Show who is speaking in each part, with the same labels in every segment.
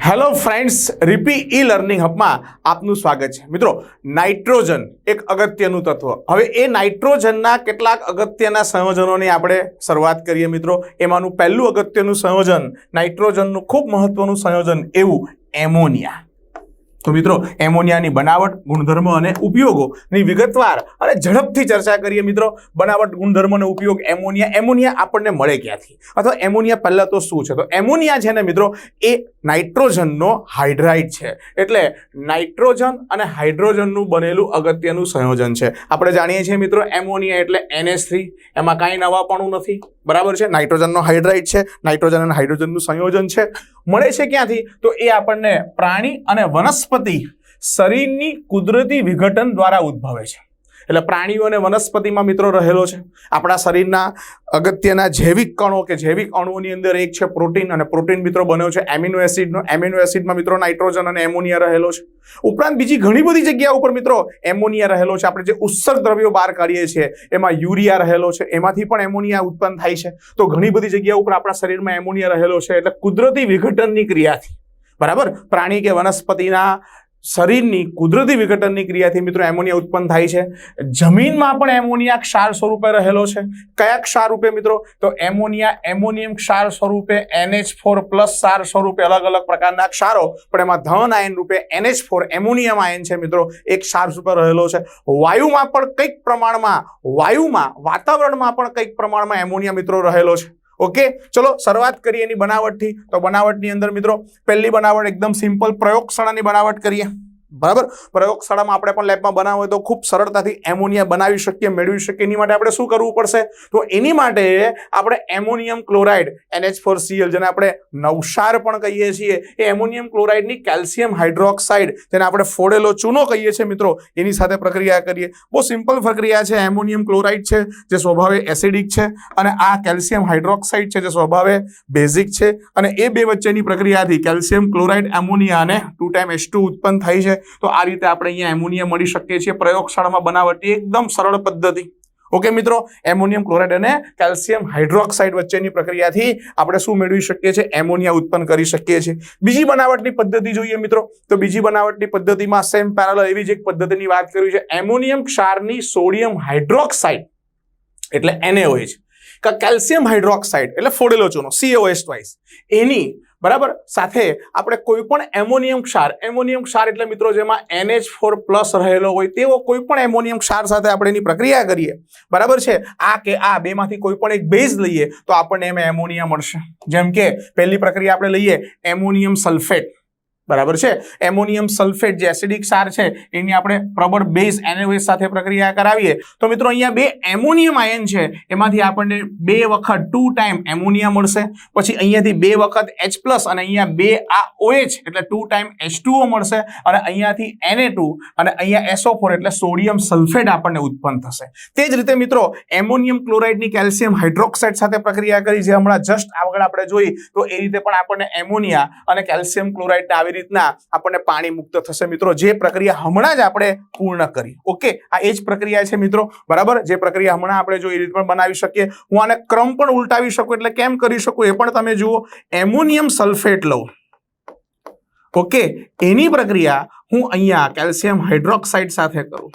Speaker 1: Hello friends, રીપી e learning હબમાં આપનું સ્વાગત છે। મિત્રો, નાઇટ્રોજન એક અગત્યનું તત્વ। હવે એ નાઇટ્રોજનના કેટલાક અગત્યના સંયોજનોની આપણે શરૂઆત કરીએ। મિત્રો, એમાંનું પહેલું અગત્યનું સંયોજન, નાઇટ્રોજનનું ખૂબ મહત્વનું સંયોજન એવું એમોનિયા। તો મિત્રો, એમોનિયાની બનાવટ, ગુણધર્મ અને ઉપયોગોની વિગતવાર અને ઝડપથી ચર્ચા કરીએ। મિત્રો, બનાવટ, ગુણધર્મ અને ઉપયોગ એમોનિયા આપણને મળે ક્યાંથી, અથવા એમોનિયા પહેલા તો શું છે? તો એમોનિયા છે ને મિત્રો, એ નાઇટ્રોજનનો હાઇડ્રાઇડ છે। એટલે નાઇટ્રોજન અને હાઇડ્રોજનનું બનેલું અગત્યનું સંયોજન છે। આપણે જાણીએ છીએ મિત્રો, એમોનિયા એટલે NH3, એમાં કાંઈ નવાપણું નથી, બરાબર છે। નાઇટ્રોજનનો હાઇડ્રાઇડ છે, નાઇટ્રોજન અને હાઇડ્રોજનનું સંયોજન છે। મળે છે ક્યાંથી? તો એ આપણને પ્રાણી અને વનસ્પતિ શરીરની કુદરતી વિઘટન દ્વારા ઉદ્ભવે છે। એટલે પ્રાણીઓ અને વનસ્પતિમાં મિત્રો રહેલો છે। આપણા શરીરના અગત્યના જૈવિક કણો કે જૈવિક અણુઓની અંદર એક છે પ્રોટીન, અને પ્રોટીન મિત્રો બન્યો છે એમિનો એસિડનો। એમિનો એસિડમાં મિત્રો નાઇટ્રોજન અને એમોનિયા રહેલો છે। ઉપરાંત બીજી ઘણી બધી જગ્યા ઉપર મિત્રો એમોનિયા રહેલો છે। આપણે જે ઉત્સર્ગ દ્રવ્યો બહાર કાઢીએ છીએ એમાં યુરિયા રહેલો છે, એમાંથી પણ એમોનિયા ઉત્પન્ન થાય છે। તો ઘણી બધી જગ્યા ઉપર આપણા શરીરમાં એમોનિયા રહેલો છે। એટલે કુદરતી વિઘટનની ક્રિયાથી, બરાબર, પ્રાણી કે વનસ્પતિના શરીરની કુદરતી વિઘટનની ક્રિયાથી મિત્રો એમોનિયા ઉત્પન્ન થાય છે। જમીનમાં પણ એમોનિયા ક્ષાર સ્વરૂપે રહેલો છે। કયા ક્ષાર રૂપે મિત્રો? તો એમોનિયા એમોનિયમ ક્ષાર સ્વરૂપે, NH4+ ક્ષાર સ્વરૂપે, અલગ અલગ પ્રકારના ક્ષારો, પણ એમાં ધન આયન રૂપે NH4 એમોનિયમ આયન છે મિત્રો, એક ક્ષાર સ્વરૂપે રહેલો છે। વાયુમાં પણ કંઈક પ્રમાણમાં, વાતાવરણમાં પણ કંઈક પ્રમાણમાં એમોનિયા મિત્રો રહેલો છે। ઓકે, ચલો શરૂઆત કરીએ એની બનાવટથી। તો બનાવટની અંદર મિત્રો પહેલી બનાવટ એકદમ સિમ્પલ, પ્રયોગશાળાની બનાવટ કરીએ, બરાબર। પ્રયોગશાળામાં આપણે પણ લેબમાં બનાવવું હોય તો ખૂબ સરળતાથી એમોનિયા બનાવી શકીએ, મેળવી શકીએ। એની માટે આપણે શું કરવું પડશે? તો એની માટે આપણે એમોનિયમ ક્લોરાઇડ, NH4Cl, જેને આપણે નવસાર પણ કહીએ છીએ, એ એમોનિયમ ક્લોરાઇડની કેલ્શિયમ હાઇડ્રોક્સાઇડ, જેને આપણે ફોડેલો ચૂનો કહીએ છીએ મિત્રો, એની સાથે પ્રક્રિયા કરીએ। બહુ સિમ્પલ પ્રક્રિયા છે। એમોનિયમ ક્લોરાઇડ છે જે સ્વભાવે એસિડિક છે, અને આ કેલ્શિયમ હાઇડ્રોક્સાઇડ છે જે સ્વભાવે બેઝિક છે, અને એ બે વચ્ચેની પ્રક્રિયાથી કેલ્શિયમ ક્લોરાઇડ એમોનિયા અને 2H2 ઉત્પન્ન થાય છે। તો આ રીતે આપણે અહીંયા એમોનિયા મળી શકીએ છીએ પ્રયોગશાળામાં બનાવટી એકદમ સરળ પદ્ધતિ। ઓકે મિત્રો, એમોનિયમ ક્લોરાઇડ અને કેલ્શિયમ હાઇડ્રોક્સાઇડ વચ્ચેની પ્રક્રિયાથી આપણે શું મેળવી શકીએ છીએ? એમોનિયા ઉત્પન્ન કરી શકીએ છીએ। બીજી બનાવટની પદ્ધતિ જોઈએ મિત્રો, તો બીજી બનાવટની પદ્ધતિમાં સેમ પેરેલલ એવી જ એક પદ્ધતિની વાત કરી છે। એમોનિયમ ક્ષારની સોડિયમ હાઇડ્રોક્સાઇડ એટલે NaOH, કેલ્શિયમ હાઇડ્રોક્સાઇડ એટલે ફોડેલો ચૂનો CaOH2, એની બરાબર સાથે આપણે કોઈ પણ એમોનિયમ ક્ષાર એટલે મિત્રો જેમાં NH4+ રહેલો હોય તેવો કોઈ પણ એમોનિયમ ક્ષાર સાથે આપણે એની પ્રક્રિયા કરીએ, બરાબર છે। આ કે આ બેમાંથી કોઈ પણ એક બેઝ લઈએ તો આપણને એમાં એમોનિયા મળશે। જેમ કે પહેલી પ્રક્રિયા આપણે લઈએ એમોનિયમ સલ્ફેટ, બરાબર છે। એમોનિયમ સલ્ફેટ જે એસિડિક ક્ષાર છે એની આપણે પ્રબળ બેઝ NaOH સાથે પ્રક્રિયા કરાવીએ તો મિત્રો અહીંયા બે એમોનિયમ આયન છે, એમાંથી આપણને 2 વખત 2 ટાઈમ એમોનિયા મળશે। પછી અહીંયાથી 2 વખત H+ અને અહીંયા 2 આ OH એટલે 2 ટાઈમ H2O મળશે, અને અહીંયાથી Na2 અને અહીંયા SO4 એટલે સોડિયમ સલ્ફેટ આપણને ઉત્પન્ન થશે। તે જ રીતે મિત્રો એમોનિયમ ક્લોરાઇડની કેલ્શિયમ હાઇડ્રોક્સાઇડ સાથે પ્રક્રિયા કરી, જે હમણાં જસ્ટ આગળ આપણે જોઈ, તો એ રીતે પણ આપણને એમોનિયા અને કેલ્શિયમ ક્લોરાઇડ આવી રીતના આપણને પાણી મુક્ત થશે મિત્રો, જે પ્રક્રિયા હમણાં જ આપણે પૂર્ણ કરી। ઓકે, આ એ જ પ્રક્રિયા છે મિત્રો, બરાબર। જે પ્રક્રિયા હમણાં આપણે જો એ રીતે પણ બનાવી શકીએ। હું આને ક્રમ પણ ઉલટાવી શકું, એટલે કેમ કરી શકું એ પણ તમે જુઓ। એમોનિયમ સલ્ફેટ લઉં, ઓકે, એની પ્રક્રિયા હું અહીંયા કેલ્શિયમ હાઇડ્રોક્સાઇડ સાથે કરું,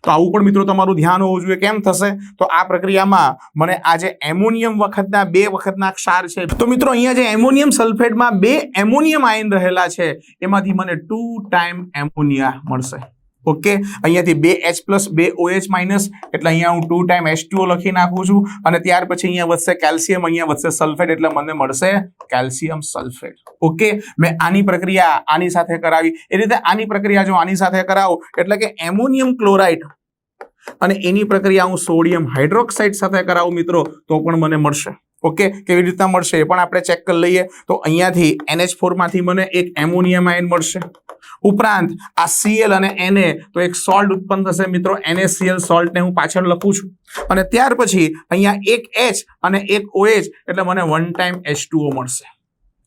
Speaker 1: તો આવું પણ મિત્રો તમારું ધ્યાન હોવું જોઈએ। કેમ થશે? તો આ પ્રક્રિયામાં મને આ જે એમોનિયમ વખતના 2 વખતના ક્ષાર છે, તો મિત્રો અહીંયા જે એમોનિયમ સલ્ફેટમાં 2 એમોનિયમ આયન રહેલા છે એમાંથી મને 2 ટાઈમ એમોનિયા મળશે। ઓકે, અહીંયાથી 2H+ 2OH- એટલે અહીંયા હું 2 ટાઈમ H2O લખી નાખું છું, અને ત્યાર પછી અહીંયા વધશે કેલ્શિયમ, અહીંયા વધશે સલ્ફેટ, એટલે મને મળશે કેલ્શિયમ સલ્ફેટ। ઓકે, મેં આની પ્રક્રિયા આની સાથે કરાવી, એ રીતે આની પ્રક્રિયા જો આની સાથે કરાવું એટલે કે એમોનિયમ ક્લોરાઇડ અને એની પ્રક્રિયા હું સોડિયમ હાઇડ્રોક્સાઇડ સાથે કરાવું મિત્રો, તો પણ મને મળશે। ઓકે, કેવી રીતના મળશે એ પણ આપણે ચેક કરી લઈએ। તો અહીંયાથી NH4 માંથી મને એક એમોનિયમ આયન મળશે, ઉપરાંત આ Cl અને Na તો એક સોલ્ટ ઉત્પન્ન થશે મિત્રો, NaCl સોલ્ટને હું પાછળ લખું છું, અને ત્યાર પછી અહીંયા એક H અને એક OH એટલે મને 1 ટાઈમ H2O મળશે।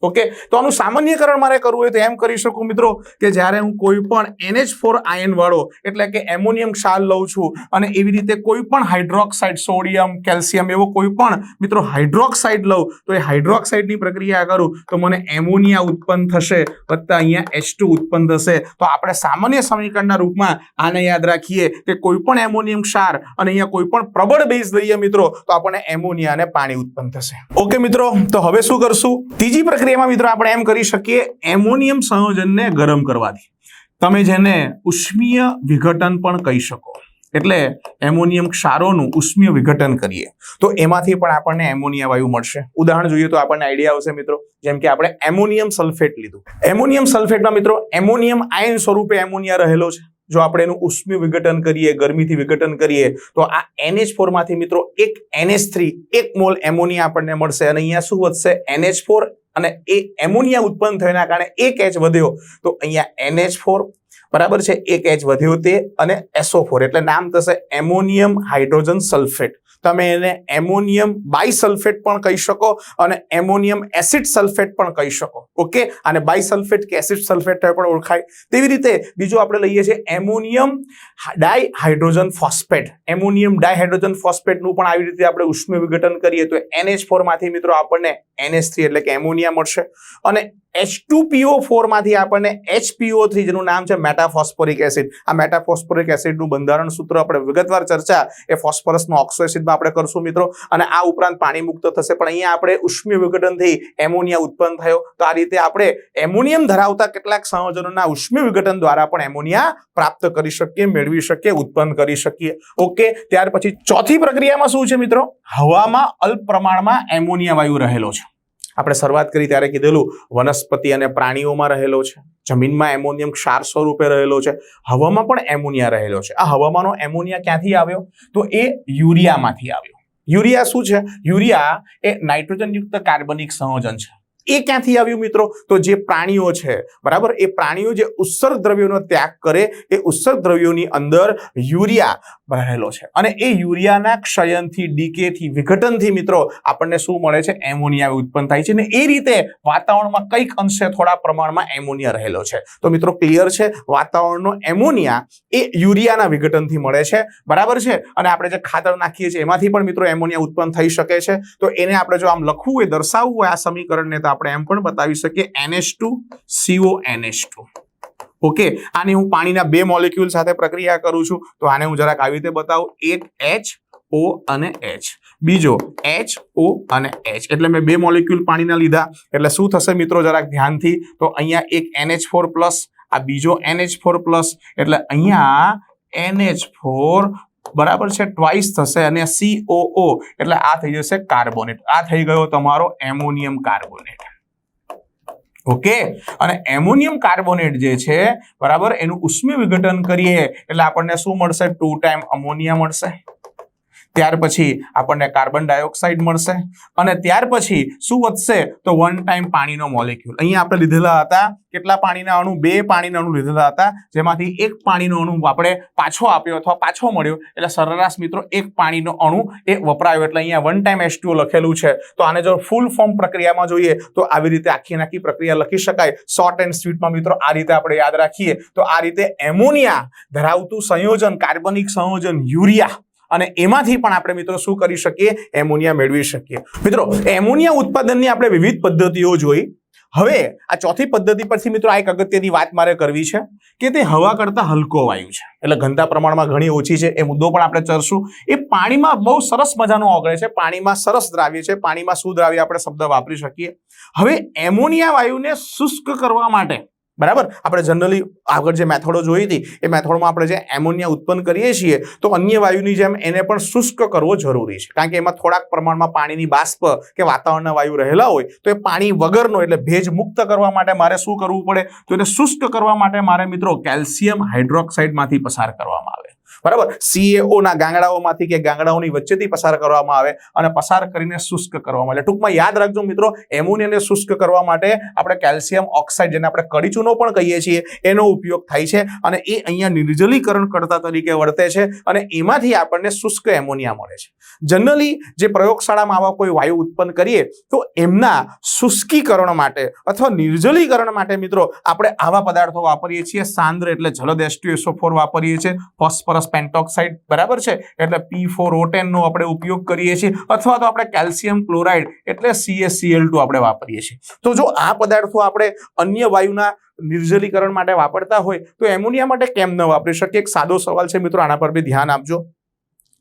Speaker 1: ઓકે, તો આનું સામાન્યકરણ મારે કરવું હોય તો એમ કરી શકું મિત્રો કે જ્યારે હું કોઈ પણ NH4 આયન વાળો એટલે કે એમોનિયમ ક્ષાર લઉં છું અને એવી રીતે કોઈ પણ હાઇડ્રોક્સાઇડ, સોડિયમ, કેલ્શિયમ એવો કોઈ પણ મિત્રો હાઇડ્રોક્સાઇડ લઉં તો એ હાઇડ્રોક્સાઇડની પ્રક્રિયા કરું તો મને એમોનિયા ઉત્પન્ન થશે વત્તા અહીંયા H2 ઉત્પન્ન થશે. તો આપણે સામાન્ય સમીકરણના રૂપમાં આને યાદ રાખીએ કે કોઈ પણ એમોનિયમ ક્ષાર અને અહીંયા કોઈ પણ પ્રબળ બેઝ લઈએ મિત્રો તો આપણને એમોનિયા અને પાણી ઉત્પન્ન થશે. ઓકે મિત્રો, તો હવે શું કરશું? ત્રીજી પ્રક્રિયા મિત્રો આપણે એમ કરી શકીએ એમોનિયમ સંયોજનને ગરમ કરવાથી, તમે જેને ઉષ્મીય વિઘટન પણ કહી શકો. એટલે એમોનિયમ ક્ષારોનું ઉષ્મીય વિઘટન કરીએ તો એમાંથી પણ આપણને એમોનિયા વાયુ મળશે. ઉદાહરણ જોઈએ તો આપણને આઈડિયા આવશે મિત્રો. જેમ કે આપણે એમોનિયમ સલ્ફેટ લીધું. એમોનિયમ સલ્ફેટમાં મિત્રો એમોનિયમ આયન સ્વરૂપે એમોનિયા રહેલો છે. જો આપણે એનું ઉષ્મીય વિઘટન કરીએ, ગરમીથી વિઘટન કરીએ તો આ NH4 માંથી મિત્રો એક NH3 1 મોલ એમોનિયા આપણને મળશે અને અહીંયા શું વધશે? NH4 અને એ એમોનિયા ઉત્પન્ન થયાના કારણે એક H વધ્યો તો અહીંયા NH4 બરાબર છે, એક H વધ્યો તે અને SO4 એટલે નામ થશે એમોનિયમ હાઇડ્રોજન સલ્ફેટ. તમે એને એમોનિયમ બાયસલ્ફેટ પણ કહી શકો અને એમોનિયમ એસિડ સલ્ફેટ પણ કહી શકો. ઓકે, અને બાયસલ્ફેટ કે એસિડ સલ્ફેટ પણ ઓળખાય. તેવી રીતે બીજું આપણે લઈએ છીએ ammonium dihydrogen phosphate. Ammonium dihydrogen ફોસ્ફેટનું પણ આવી રીતે આપણે ઉષ્મીય વિઘટન કરીએ તો NH4 માંથી મિત્રો આપણને NH3 એટલે કે એમોનિયા મળશે અને H2PO4 માંથી આપણને HPO3 જેનું નામ છે મેટાફોસ્ફોરિક એસિડ. આ મેટાફોસ્ફોરિક એસિડનું બંધારણ સૂત્ર આપણે વિગતવાર ચર્ચા એ ફોસ્ફરસનો ઓક્સો એસિડમાં આપણે કરશું મિત્રો. અને આ ઉપરાંત પાણી મુક્ત થશે પણ અહીંયા આપણે ઉષ્મીય વિઘટનથી એમોનિયા ઉત્પન્ન થયો. તો આ રીતે આપણે એમોનિયમ ધરાવતા કેટલાક સંયોજનોના ઉષ્મીય વિઘટન દ્વારા પણ એમોનિયા પ્રાપ્ત કરી શકીએ, મેળવી શકીએ, ઉત્પન્ન કરી શકીએ. ઓકે, ત્યાર પછી ચોથી પ્રક્રિયામાં શું છે મિત્રો? હવામાં અલ્પ પ્રમાણમાં એમોનિયા વાયુ રહેલો છે. આપણે શરૂઆત કરી ત્યારે કીધેલું વનસ્પતિ અને પ્રાણીઓમાં રહેલો છે, જમીનમાં એમોનિયમ ક્ષાર સ્વરૂપે રહેલો છે, હવામાં પણ એમોનિયા રહેલો છે. આ હવામાંનો એમોનિયા ક્યાંથી આવ્યો? તો એ યુરિયામાંથી આવ્યો. યુરિયા શું છે? યુરિયા એ નાઇટ્રોજન યુક્ત કાર્બનિક સંયોજન છે. એ ક્યાંથી આવ્યું મિત્રો? તો જે પ્રાણીઓ છે બરાબર, એ પ્રાણીઓ જે ઉત્સર્ગ દ્રવ્યોનો ત્યાગ કરે એ ઉત્સર્ગ દ્રવ્યોની અંદર યુરિયા રહેલો છે અને એ યુરિયાના ક્ષયનથી, ડીકેથી, વિઘટનથી મિત્રો આપણને શું મળે છે? એમોનિયા ઉત્પન્ન થાય છે. અને એ રીતે વાતાવરણમાં કંઈક અંશે થોડા પ્રમાણમાં એમોનિયા રહેલો છે. તો મિત્રો ક્લિયર છે, વાતાવરણનો એમોનિયા એ યુરિયાના વિઘટનથી મળે છે બરાબર છે. અને આપણે જે ખાતર નાખીએ છીએ એમાંથી પણ મિત્રો એમોનિયા ઉત્પન્ન થઈ શકે છે. તો એને આપણે જો આમ લખવું હોય, દર્શાવવું હોય આ સમીકરણને તો આપણે એમ પણ બતાવી શકીએ NH2CONH2. ઓકે, આની હું પાણીના 2 મોલેક્યુલ સાથે પ્રક્રિયા કરું છું તો આને હું જરાક આવી રીતે બતાવું. એક HO અને H, બીજો HO અને H. એટલે મેં 2 મોલેક્યુલ પાણીના લીધા. એટલે શું થશે મિત્રો જરાક ધ્યાનથી? તો અહીંયા એક NH4+, આ બીજો NH4+, એટલે અહીંયા NH4 બરાબર છે ટ્વાઇસ થશે અને COO એટલે આ થઈ જશે કાર્બોનેટ. આ થઈ ગયો તમારો એમોનિયમ કાર્બોનેટ. ઓકે, અને એમોનિયમ કાર્બોનેટ જે છે બરાબર, એનું ઉષ્મીય વિઘટન કરીએ એટલે આપણને શું મળશે? 2 ટાઈમ અમોનિયા મળશે. ત્યાર પછી આપણને કાર્બન ડાયોક્સાઇડ મળશે અને ત્યાર પછી શું વધશે? તો 1 ટાઈમ પાણીનો મોલેક્યુલ. અહીંયા આપણે લીધેલા હતા કેટલા પાણીના અણુ? 2 પાણીના અણુ લીધેલા હતા, જેમાંથી એક પાણીનો અણુ આપણે પાછો આપ્યો અથવા પાછો મળ્યો. એટલે સરેરાશ મિત્રો એક પાણીનો અણુ એ વપરાયો. એટલે અહીંયા 1 ટાઈમ H2O લખેલું છે. તો આને જો ફૂલ ફોર્મ પ્રક્રિયામાં જોઈએ તો આવી રીતે આખી પ્રક્રિયા લખી શકાય. શોર્ટ એન્ડ સ્વીટમાં મિત્રો આ રીતે આપણે યાદ રાખીએ તો આ રીતે એમોનિયા ધરાવતું સંયોજન, કાર્બનિક સંયોજન યુરિયા, અને એમાંથી પણ આપણે મિત્રો શું કરી શકીએ? એમોનિયા મેળવી શકીએ. મિત્રો એમોનિયા ઉત્પાદનની આપણે વિવિધ પદ્ધતિઓ જોઈ. હવે આ ચોથી પદ્ધતિ પરથી મિત્રો આ એક અગત્યની વાત મારે કરવી છે કે તે હવા કરતા હલકો વાયુ છે. એટલે ઘનતા પ્રમાણમાં ઘણી ઓછી છે. એ મુદ્દો પણ આપણે ચર્ચશું. એ પાણીમાં બહુ સરસ મજાનો ઓગળે છે. પાણીમાં સરસ દ્રાવ્ય છે. પાણીમાં શું દ્રાવ્ય આપણે શબ્દ વાપરી શકીએ. હવે એમોનિયા વાયુને શુષ્ક કરવા માટે બરાબર, આપણે જનરલી આગળ જે મેથડો જોઈ હતી એ મેથડમાં આપણે જે એમોનિયા ઉત્પન્ન કરીએ છીએ તો અન્ય વાયુની જેમ એને પણ શુષ્ક કરવો જરૂરી છે. કારણ કે એમાં થોડાક પ્રમાણમાં પાણીની બાષ્પ કે વાતાવરણના વાયુ રહેલા હોય તો એ પાણી વગરનો એટલે ભેજ મુક્ત કરવા માટે મારે શું કરવું પડે? તો એને શુષ્ક કરવા માટે મારે મિત્રો કેલ્શિયમ હાઇડ્રોક્સાઇડમાંથી પસાર કરવામાં આવે. બરાબર, CaO ના ગાંગડાઓમાંથી કે ગાંગડાઓની વચ્ચેથી પસાર કરવામાં આવે અને પસાર કરીને શુષ્ક કરવામાં આવે. ટૂંકમાં યાદ રાખજો મિત્રો, એમોનિયાને શુષ્ક કરવા માટે આપણે કેલ્શિયમ ઓક્સાઇડ, જેને આપણે કડી ચૂનો પણ કહીએ છીએ, એનો ઉપયોગ થાય છે અને એ અહીંયા નિર્જલીકરણ કરતા તરીકે વર્તે છે અને એમાંથી આપણને શુષ્ક એમોનિયા મળે છે. જનરલી જે પ્રયોગશાળામાં આવા કોઈ વાયુ ઉત્પન્ન કરીએ તો એમના શુષ્કીકરણ માટે અથવા નિર્જલીકરણ માટે મિત્રો આપણે આવા પદાર્થો વાપરીએ છીએ. સાંદ્ર એટલે જલદ H2SO4 વાપરીએ છીએ. ફોસ્ફરસ પેન્ટોક્સાઇડ, બરાબર છે, એટલે P4O10 નો આપણે ઉપયોગ કરીએ છીએ, અથવા તો આપણે કેલ્શિયમ ક્લોરાઇડ એટલે CaCl2 આપણે વાપરીએ છીએ. તો જો આ પદાર્થો આપણે અન્ય વાયુના નિર્જલીકરણ માટે વાપરતા હોય તો એમોનિયા માટે કેમ ન વાપરી શકીએ? એક સાદો સવાલ છે મિત્રો, આના પર બી ધ્યાન આપજો.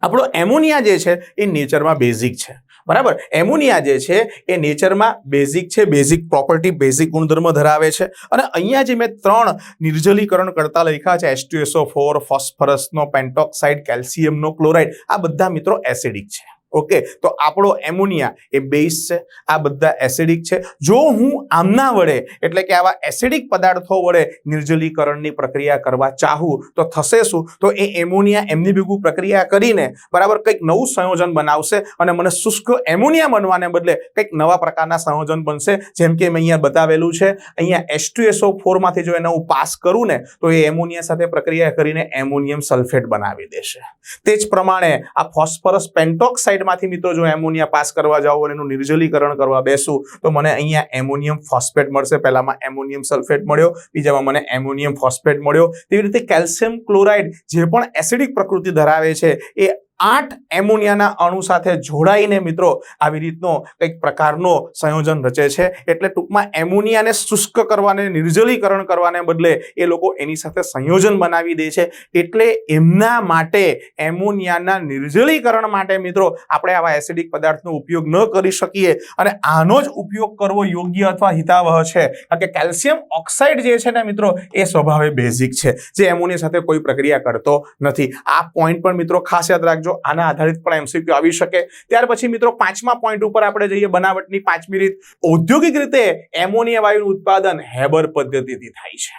Speaker 1: આપણો એમોનિયા જે છે એ નેચરમાં બેઝિક છે, બરાબર. એમોનિયા જે છે એ નેચરમાં બેઝિક છે, બેઝિક પ્રોપર્ટી, બેઝિક ગુણધર્મ ધરાવે છે. અને અહીંયા જે મેં 3 નિર્જલીકરણ કરતા લખ્યા છે, H2SO4, ફોસ્ફરસનો, પેન્ટોક્સાઇડ, કેલ્શિયમનો ક્લોરાઇડ, આ બધા મિત્રો એસિડિક છે. ઓકે, તો આપણો એમોનિયા એ બેઝ છે, આ બધા એસિડિક છે. જો હું આમના વડે એટલે કે આવા એસિડિક પદાર્થો વડે નિર્જલીકરણની પ્રક્રિયા કરવા ચાહું તો થશે શું? તો એ એમોનિયા એમની ભેગું પ્રક્રિયા કરીને બરાબર કંઈક નવું સંયોજન બનાવશે અને મને શુષ્ક એમોનિયા બનવાને બદલે કંઈક નવા પ્રકારના સંયોજન બનશે. જેમ કે મેં અહીંયા બતાવેલું છે, અહીંયા H2SO4 માંથી જો એને હું પાસ કરું ને તો એ એમોનિયા સાથે પ્રક્રિયા કરીને એમોનિયમ સલ્ફેટ બનાવી દેશે. તે જ પ્રમાણે આ ફોસ્ફરસ પેન્ટોક્સાઇડ માંથી મિત્રો જો એમોનિયા પાસ કરવા જાવ અને એનું નિર્જલીકરણ કરવા બેસું તો મને અહીંયા એમોનિયમ ફોસ્ફેટ મળશે. પહેલામાં એમોનિયમ સલ્ફેટ મળ્યો, બીજામાં મને એમોનિયમ ફોસ્ફેટ મળ્યો. તેવી રીતે કેલ્શિયમ ક્લોરાઇડ જે પણ એસિડિક પ્રકૃતિ ધરાવે છે એ 8 એમોનિયાના અણુ સાથે જોડાઈને મિત્રો આવી રીતનો કંઈક પ્રકારનો સંયોજન રચે છે. એટલે ટૂંકમાં એમોનિયાને શુષ્ક કરવાને, નિર્જલીકરણ કરવાને બદલે એ લોકો એની સાથે સંયોજન બનાવી દે છે. એટલે એમના માટે એમોનિયાના નિર્જલીકરણ માટે મિત્રો આપણે આવા એસિડિક પદાર્થનો ઉપયોગ ન કરી શકીએ અને આનો જ ઉપયોગ કરવો યોગ્ય અથવા હિતાવહ છે. કારણ કે કેલ્શિયમ ઓક્સાઇડ જે છે ને મિત્રો એ સ્વભાવે બેઝિક છે, જે એમોનિયા સાથે કોઈ પ્રક્રિયા કરતો નથી. આ પોઈન્ટ પણ મિત્રો ખાસ યાદ રાખજો. આના આધારિત પણ એમસીક્યુ આવી શકે. ત્યાર પછી મિત્રો 5મા પોઈન્ટ ઉપર આપણે જઈએ, બનાવટની 5મી રીત. ઔદ્યોગિક રીતે એમોનિયા વાયુનું ઉત્પાદન હેબર પદ્ધતિથી થાય છે.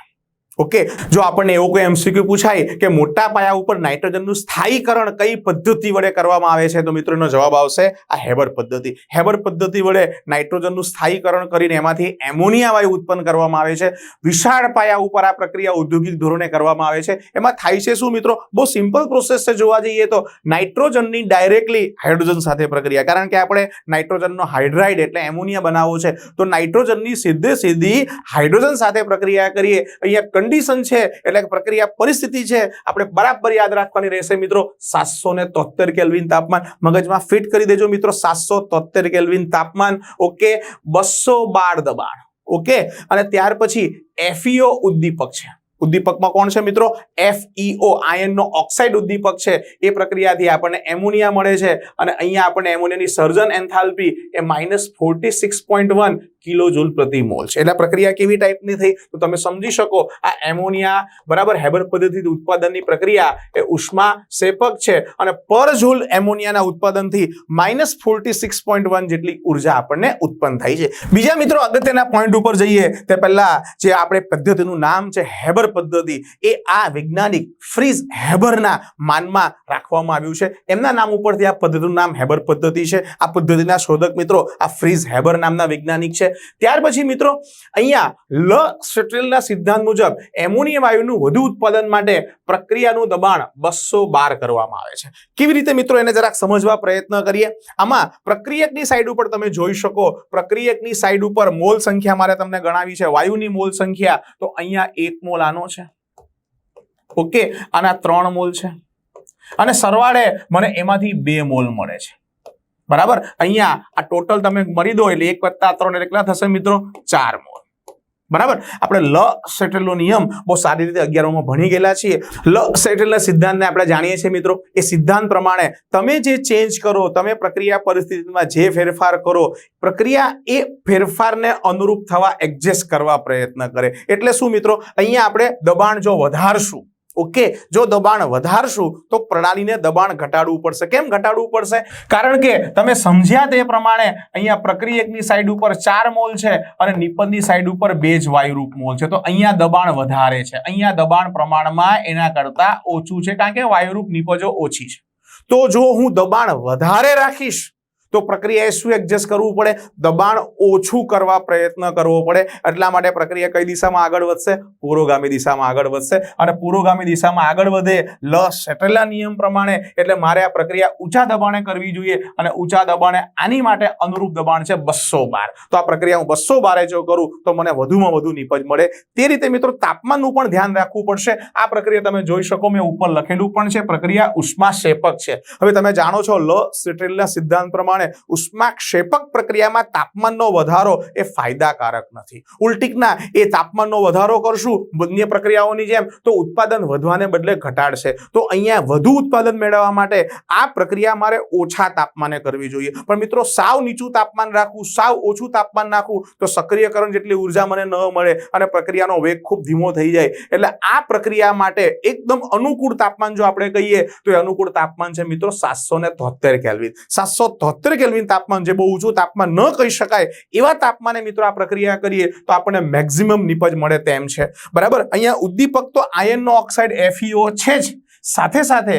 Speaker 1: ઓકે, જો આપણને એવો કોઈ એમસીક્યુ પૂછાય કે મોટા પાયા ઉપર નાઇટ્રોજનનું સ્થાયીકરણ કઈ પદ્ધતિ વડે કરવામાં આવે છે, તો મિત્રો એનો જવાબ આવશે આ હેબર પદ્ધતિ. હેબર પદ્ધતિ વડે નાઇટ્રોજનનું સ્થાયીકરણ કરીને એમાંથી એમોનિયા વાયુ ઉત્પન્ન કરવામાં આવે છે. વિશાળ પાયા ઉપર આ પ્રક્રિયા ઔદ્યોગિક ધોરણે કરવામાં આવે છે. એમાં થાય છે શું મિત્રો? બહુ સિમ્પલ પ્રોસેસ છે. જોવા જઈએ તો નાઇટ્રોજનની ડાયરેક્ટલી હાઇડ્રોજન સાથે પ્રક્રિયા, કારણ કે આપણે નાઇટ્રોજનનો હાઇડ્રાઇડ એટલે એમોનિયા બનાવવો છે, તો નાઇટ્રોજનની સીધી હાઇડ્રોજન સાથે પ્રક્રિયા કરીએ. અહીંયા કન્ડિશન છે એટલે પ્રક્રિયા પરિસ્થિતિ છે, આપણે બરાબર યાદ રાખવાની રહેશે મિત્રો. 773 કેલ્વિન તાપમાન મગજમાં ફિટ કરી દેજો મિત્રો. 773 કેલ્વિન તાપમાન, ઓકે, 212 દબાણ, ઓકે. અને ત્યાર પછી FeO ઉદ્દીપક છે. ઉદ્દીપકમાં કોણ છે મિત્રો? FeO, આયનનો ઓક્સાઇડ ઉદ્દીપક છે. એ પ્રક્રિયાથી આપણને એમોનિયા મળે છે અને અહીંયા આપણને એમોનિયાની સર્જન એન્થાલ્પી એ -46.1 કિલોજૂલ પ્રતિ મોલ છે. એટલે પ્રક્રિયા કેવી ટાઈપની થઈ તો તમે સમજી શકો. આ એમોનિયા બરાબર હેબર પદ્ધતિથી ઉત્પાદનની પ્રક્રિયા એ ઉષ્મા શેપક છે અને પર જૂલ એમોનિયાના ઉત્પાદનથી -46.1 જેટલી ઉર્જા આપણને ઉત્પન્ન થાય છે. બીજા મિત્રો અગત્યના પોઈન્ટ ઉપર જઈએ તે પહેલા જે આપણે પદ્ધતિનું નામ છે હેબર પદ્ધતિ, એ આ વૈજ્ઞાનિક ફ્રીઝ હેબરના માનમાં રાખવામાં આવ્યું છે. એમના નામ ઉપરથી આ પદ્ધતિનું નામ હેબર પદ્ધતિ છે. આ પદ્ધતિના શોધક મિત્રો આ ફ્રીઝ હેબર નામના વૈજ્ઞાનિક છે. ત્યાર પછી મિત્રો અહીંયા લ સ્ટેટલના સિદ્ધાંત મુજબ એમોનિયા વાયુનું વધુ ઉત્પાદન માટે પ્રક્રિયાનું દબાણ 212 કરવામાં આવે છે. કેવી રીતે મિત્રો એને જરાક સમજવા પ્રયત્ન કરીએ. આમાં પ્રક્રિયકની સાઈડ ઉપર તમે જોઈ શકો, પ્રક્રિયકની સાઈડ ઉપર મોલ સંખ્યા મારે તમને ગણાવી છે. વાયુની મોલ સંખ્યા તો અહીંયા 1 મોલ આનો છે, ઓકે, આના 3 મોલ છે અને સરવાળે મને એમાંથી 2 મોલ મળે છે. બરાબર, અહીંયા આ ટોટલ તમે મરી દો એટલે 1 + 3 એટલે કેટલા થશે મિત્રો? 4 મોલ. બરાબર, આપણે લ સેટલનો નિયમ બહુ સારી રીતે 11માં ભણી ગયેલા છીએ. લ સેટલના સિદ્ધાંતને આપણે જાણીએ છીએ મિત્રો. એ સિદ્ધાંત પ્રમાણે તમે જે ચેન્જ કરો, તમે પ્રક્રિયા પરિસ્થિતિમાં જે ફેરફાર કરો, પ્રક્રિયા એ ફેરફારને અનુરૂપ થવા એડજસ્ટ કરવા પ્રયત્ન કરે. એટલે શું મિત્રો? અહીંયા આપણે દબાણ જો વધારશું, ઓકે, જો દબાણ વધારશું તો પ્રણાલીને દબાણ ઘટાડવું પડશે. કેમ ઘટાડવું પડશે? કારણ કે તમે સમજ્યા તે પ્રમાણે અહીંયા પ્રક્રિયકની સાઈડ ઉપર 4 મોલ છે અને નિપજની સાઈડ ઉપર 2 જ વાયુરૂપ મોલ છે. તો અહીંયા દબાણ વધારે છે, અહીંયા દબાણ પ્રમાણમાં એના કરતા ઓછું છે, કારણ કે વાયુરૂપ નિપજો ઓછી છે. તો જો હું દબાણ વધારે રાખીશ તો પ્રક્રિયાએ શું એડજસ્ટ કરવું પડે? દબાણ ઓછું કરવા પ્રયત્ન કરવો પડે. એટલા માટે પ્રક્રિયા કઈ દિશામાં આગળ વધશે? પુરોગામી દિશામાં આગળ વધશે. અને પુરોગામી દિશામાં આગળ વધે લ સેટરના નિયમ પ્રમાણે, એટલે મારે આ પ્રક્રિયા ઊંચા દબાણે કરવી જોઈએ અને ઊંચા દબાણે આની માટે અનુરૂપ દબાણ છે 212. તો આ પ્રક્રિયા હું 212 જો કરું તો મને વધુમાં વધુ નિપજ મળે. તે રીતે મિત્રો તાપમાનનું પણ ધ્યાન રાખવું પડશે. આ પ્રક્રિયા તમે જોઈ શકો, મેં ઉપર લખેલું પણ છે, પ્રક્રિયા ઉષ્માક્ષેપક છે. હવે તમે જાણો છો લ સેટલના સિદ્ધાંત પ્રમાણે ઉષ્માક્ષેપક પ્રક્રિયામાં તાપમાનનો વધારો એ ફાયદાકારક નથી. ઉલટીકના એ તાપમાનનો વધારો કરશું બંને પ્રક્રિયાઓની જેમ તો ઉત્પાદન વધવાને બદલે ઘટાડશે. તો અહીંયા વધુ ઉત્પાદન મેળવવા માટે આ પ્રક્રિયા મારે ઓછા તાપમાને કરવી જોઈએ. પણ મિત્રો સાવ નીચું તાપમાન રાખવું, સાવ ઓછું તાપમાન નાખવું તો સક્રિયકરણ જેટલી ઉર્જા મને ન મળે અને પ્રક્રિયાનો વેગ ખૂબ ધીમો થઈ જાય. એટલે આ પ્રક્રિયા માટે એકદમ અનુકૂળ તાપમાન જો આપણે કહીએ તો એ અનુકૂળ તાપમાન છે મિત્રો 773 કેલ્વિન. 773 કેલ્વિન તાપમાન, જે બહુ ઊંચું તાપમાન ન કહી શકાય એવા તાપમાને મિત્રો આ પ્રક્રિયા કરીએ તો આપણને મેક્સિમમ નિપજ મળે તેમ છે. બરાબર. અહીંયા ઉદ્દીપક તો આયનનો ઓક્સાઇડ FeO છે જ, સાથે સાથે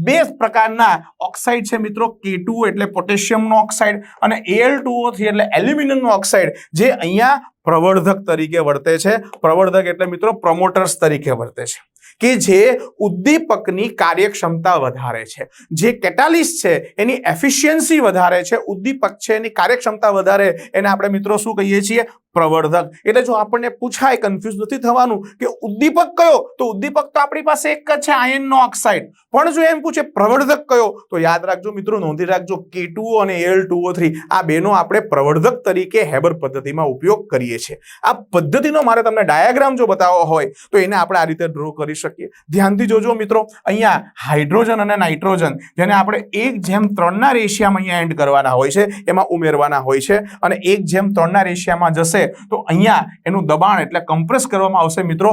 Speaker 1: બે પ્રકારના ઓક્સાઇડ છે મિત્રો, K2 એટલે પોટેશિયમનો ઓક્સાઇડ અને Al2O3 એટલે એલ્યુમિનિયમનો ઓક્સાઇડ, જે અહીંયા પ્રવર્ધક તરીકે વર્તે છે. પ્રવર્ધક એટલે મિત્રો પ્રમોટર્સ તરીકે વર્તે છે, કે જે ઉદ્દીપકની કાર્યક્ષમતા વધારે છે. જે કેટાલિસ્ટ છે એની એફિશિયન્સી વધારે છે, ઉદ્દીપક છે એની કાર્યક્ષમતા વધારે, એને આપણે મિત્રો શું કહીએ છીએ? પ્રવર્ધક. એટલે જો આપણને પૂછાય, કન્ફ્યુઝ નથી થવાનું કે ઉદ્દીપક કયો, તો ઉદ્દીપક તો આપણી પાસે એક જ છે, આયનનો ઓક્સાઇડ. પણ જો એમ પૂછે પ્રવર્ધક કયો, તો યાદ રાખજો મિત્રો, નોંધી રાખજો, K2 અને Al2O3 આ બેનો આપણે પ્રવર્ધક તરીકે હેબર પદ્ધતિમાં ઉપયોગ કરીએ છીએ. આ પદ્ધતિનો મારે તમને ડાયાગ્રામ જો બતાવવો હોય તો એને આપણે આ રીતે ડ્રો કરી શકીએ. ધ્યાનથી જોજો મિત્રો, અહીંયા હાઇડ્રોજન અને નાઇટ્રોજન જેને આપણે 1:3 ના રેશિયામાં અહીંયા એન્ડ કરવાના હોય છે, એમાં ઉમેરવાના હોય છે, અને 1:3 ના રેશિયામાં જશે તો અહીંયા એનું દબાણ એટલે કમ્પ્રેસ કરવામાં આવશે મિત્રો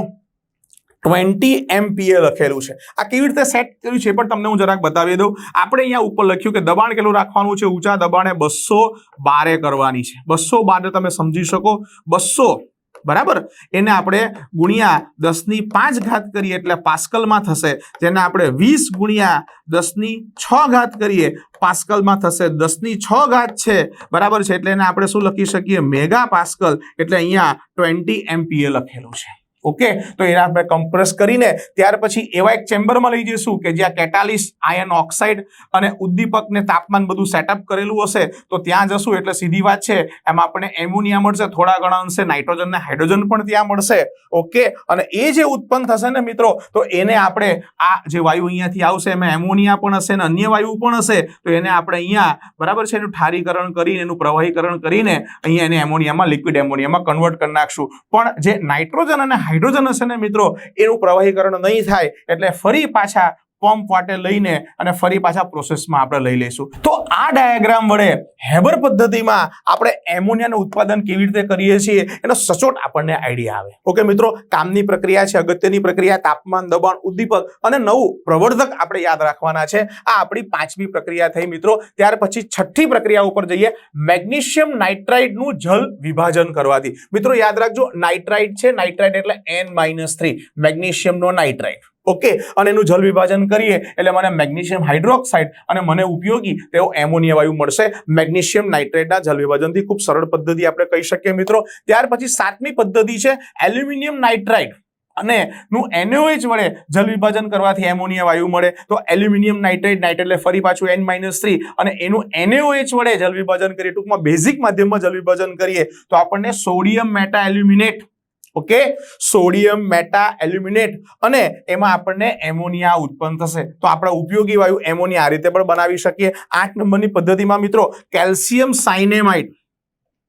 Speaker 1: 20 MPa લખેલું છે. આ કેવી રીતે સેટ કર્યું છે પણ તમને હું જરાક બતાવી દઉં. આપણે અહીંયા ઉપર લખ્યું કે દબાણ કેટલું રાખવાનું છે? ઊંચા દબાણે 212 કરવાની છે. 212 તમે સમજી શકો, 200 બરાબર, એને આપણે ગુણ્યા 10⁵ કરીએ એટલે પાસ્કલમાં થશે, જેને આપણે 20 ગુણ્યા 10⁶ કરીએ પાસ્કલમાં થશે. 10⁶ છે બરાબર છે, એટલે એને આપણે શું લખી શકીએ? Mega pascal. એટલે અહીંયા 20 MPa લખેલું છે. ઓકે, તો એને આપણે કમ્પ્રેસ કરીને ત્યાર પછી એવા એક ચેમ્બરમાં લઈ જઈશું કે જ્યાં કેટાલિસ્ટ, આયન ઓક્સાઇડ અને ઉદ્દીપકને તાપમાન બધું સેટઅપ કરેલું હશે. તો ત્યાં જશું એટલે સીધી વાત છે, એમાં આપણને એમોનિયા મળશે, થોડા ઘણા અંશે નાઇટ્રોજન ને હાઇડ્રોજન પણ ત્યાં મળશે. ઓકે, અને એ જે ઉત્પન્ન થશે ને મિત્રો, તો એને આપણે આ જે વાયુ અહીંયાથી આવશે એમાં એમોનિયા પણ હશે અને અન્ય વાયુ પણ હશે, તો એને આપણે અહીંયા બરાબર છે એનું ઠારીકરણ કરીને, એનું પ્રવાહીકરણ કરીને અહીંયા એને એમોનિયામાં, લિક્વિડ એમોનિયામાં કન્વર્ટ કરી નાખશું. પણ જે નાઇટ્રોજન અને હાઇડ્રોજન હશે ને મિત્રો, એનું પ્રવાહીકરણ નહીં થાય, એટલે ફરી પાછા પંપ વાટે લઈને અને ફરી પાછા પ્રોસેસમાં આપણે લઈ લઈશું. તો આ ડાયાગ્રામ વડે હેબર પદ્ધતિમાં આપણે એમોનિયાનું ઉત્પાદન કેવી રીતે કરીએ છીએ એનો સચોટ આપણને આઈડિયા આવે. ઓકે મિત્રો, કામની પ્રક્રિયા છે, અગત્યની પ્રક્રિયા, તાપમાન, દબાણ, ઉદ્દીપક અને નવું પ્રવર્ધક આપણે યાદ રાખવાના છે. આ આપણી 5મી પ્રક્રિયા થઈ મિત્રો. ત્યાર પછી 6ઠ્ઠી પ્રક્રિયા ઉપર જઈએ, મેગ્નેશિયમ નાઇટ્રાઇડનું જલ વિભાજન કરવાથી. મિત્રો યાદ રાખજો, નાઇટ્રાઇડ છે, નાઇટ્રાઇડ એટલે N-3, મેગ્નેશિયમનો નાઇટ્રાઇડ. ઓકે, અને એનું જલ વિભાજન કરીએ એટલે મને મેગ્નેશિયમ હાઇડ્રોક્સાઇડ અને મને ઉપયોગી તેવો એમોનિયા વાયુ મળશે. મેગ્નેશિયમ નાઇટ્રેટના જલ વિભાજનથી ખૂબ સરળ પદ્ધતિ આપણે કહી શકીએ મિત્રો. ત્યાર પછી 7મી પદ્ધતિ છે એલ્યુમિનિયમ નાઇટ્રાઇડ અને નું NaOH વડે જલ વિભાજન કરવાથી એમોનિયા વાયુ મળે. તો એલ્યુમિનિયમ નાઇટ્રેટ, નાઇટ્રેટ એટલે ફરી પાછું N-3 અને એનું NaOH વડે જલ વિભાજન કરીએ, ટૂંકમાં બેઝિક માધ્યમમાં જલ વિભાજન કરીએ તો આપણને sodium meta aluminate, okay, sodium meta aluminate, અને એમાં આપણને એમોનિયા ઉત્પન્ન થશે. તો આપણે ઉપયોગી વાયુ એમોનિયા આ રીતે પણ બનાવી શકીએ. 8 નંબરની પદ્ધતિમાં મિત્રો કેલ્શિયમ સાયનેમાઇડ,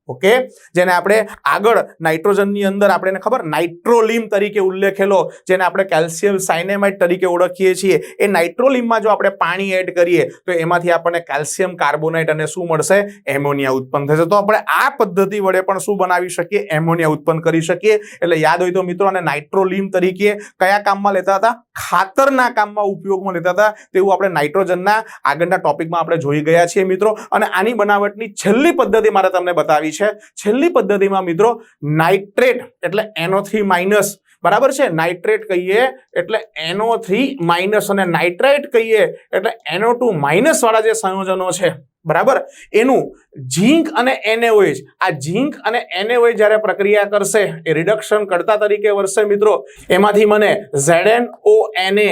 Speaker 1: ઓકે, જેને આપણે આગળ નાઇટ્રોજનની અંદર આપણે ખબર નાઇટ્રોલિમ તરીકે ઉલ્લેખેલો, જેને આપણે કેલ્શિયમ સાયનેમાઇડ તરીકે ઓળખીએ છીએ, એ નાઇટ્રોલિમમાં જો આપણે પાણી એડ કરીએ તો એમાંથી આપણને કેલ્શિયમ કાર્બોનેટ અને શું મળશે? એમોનિયા ઉત્પન્ન થશે. તો આપણે આ પદ્ધતિ વડે પણ શું બનાવી શકીએ? એમોનિયા ઉત્પન્ન કરી શકીએ. એટલે યાદ હોય તો મિત્રો, અને નાઇટ્રોલિમ તરીકે કયા કામમાં લેતા હતા? ખાતરના કામમાં ઉપયોગમાં લેતા હતા. તેવું આપણે નાઇટ્રોજનના આગળના ટોપિકમાં આપણે જોઈ ગયા છીએ મિત્રો. અને આની બનાવટની છેલ્લી પદ્ધતિ મારે તમને બતાવી છે. છેલ્લી પદ્ધતિમાં મિત્રો નાઇટ્રેટ એટલે NO3- બરાબર છે, નાઇટ્રેટ કહીએ એટલે NO3- અને નાઇટ્રાઇટ કહીએ એટલે NO2- વાળા જે સંયોજનો છે, બરાબર, એનું ઝીંક અને NaOH, આ ઝીંક અને NaOH જ્યારે પ્રક્રિયા કરશે એ રિડક્શન કરતા તરીકે વર્તે મિત્રો. એમાંથી મને ZnONa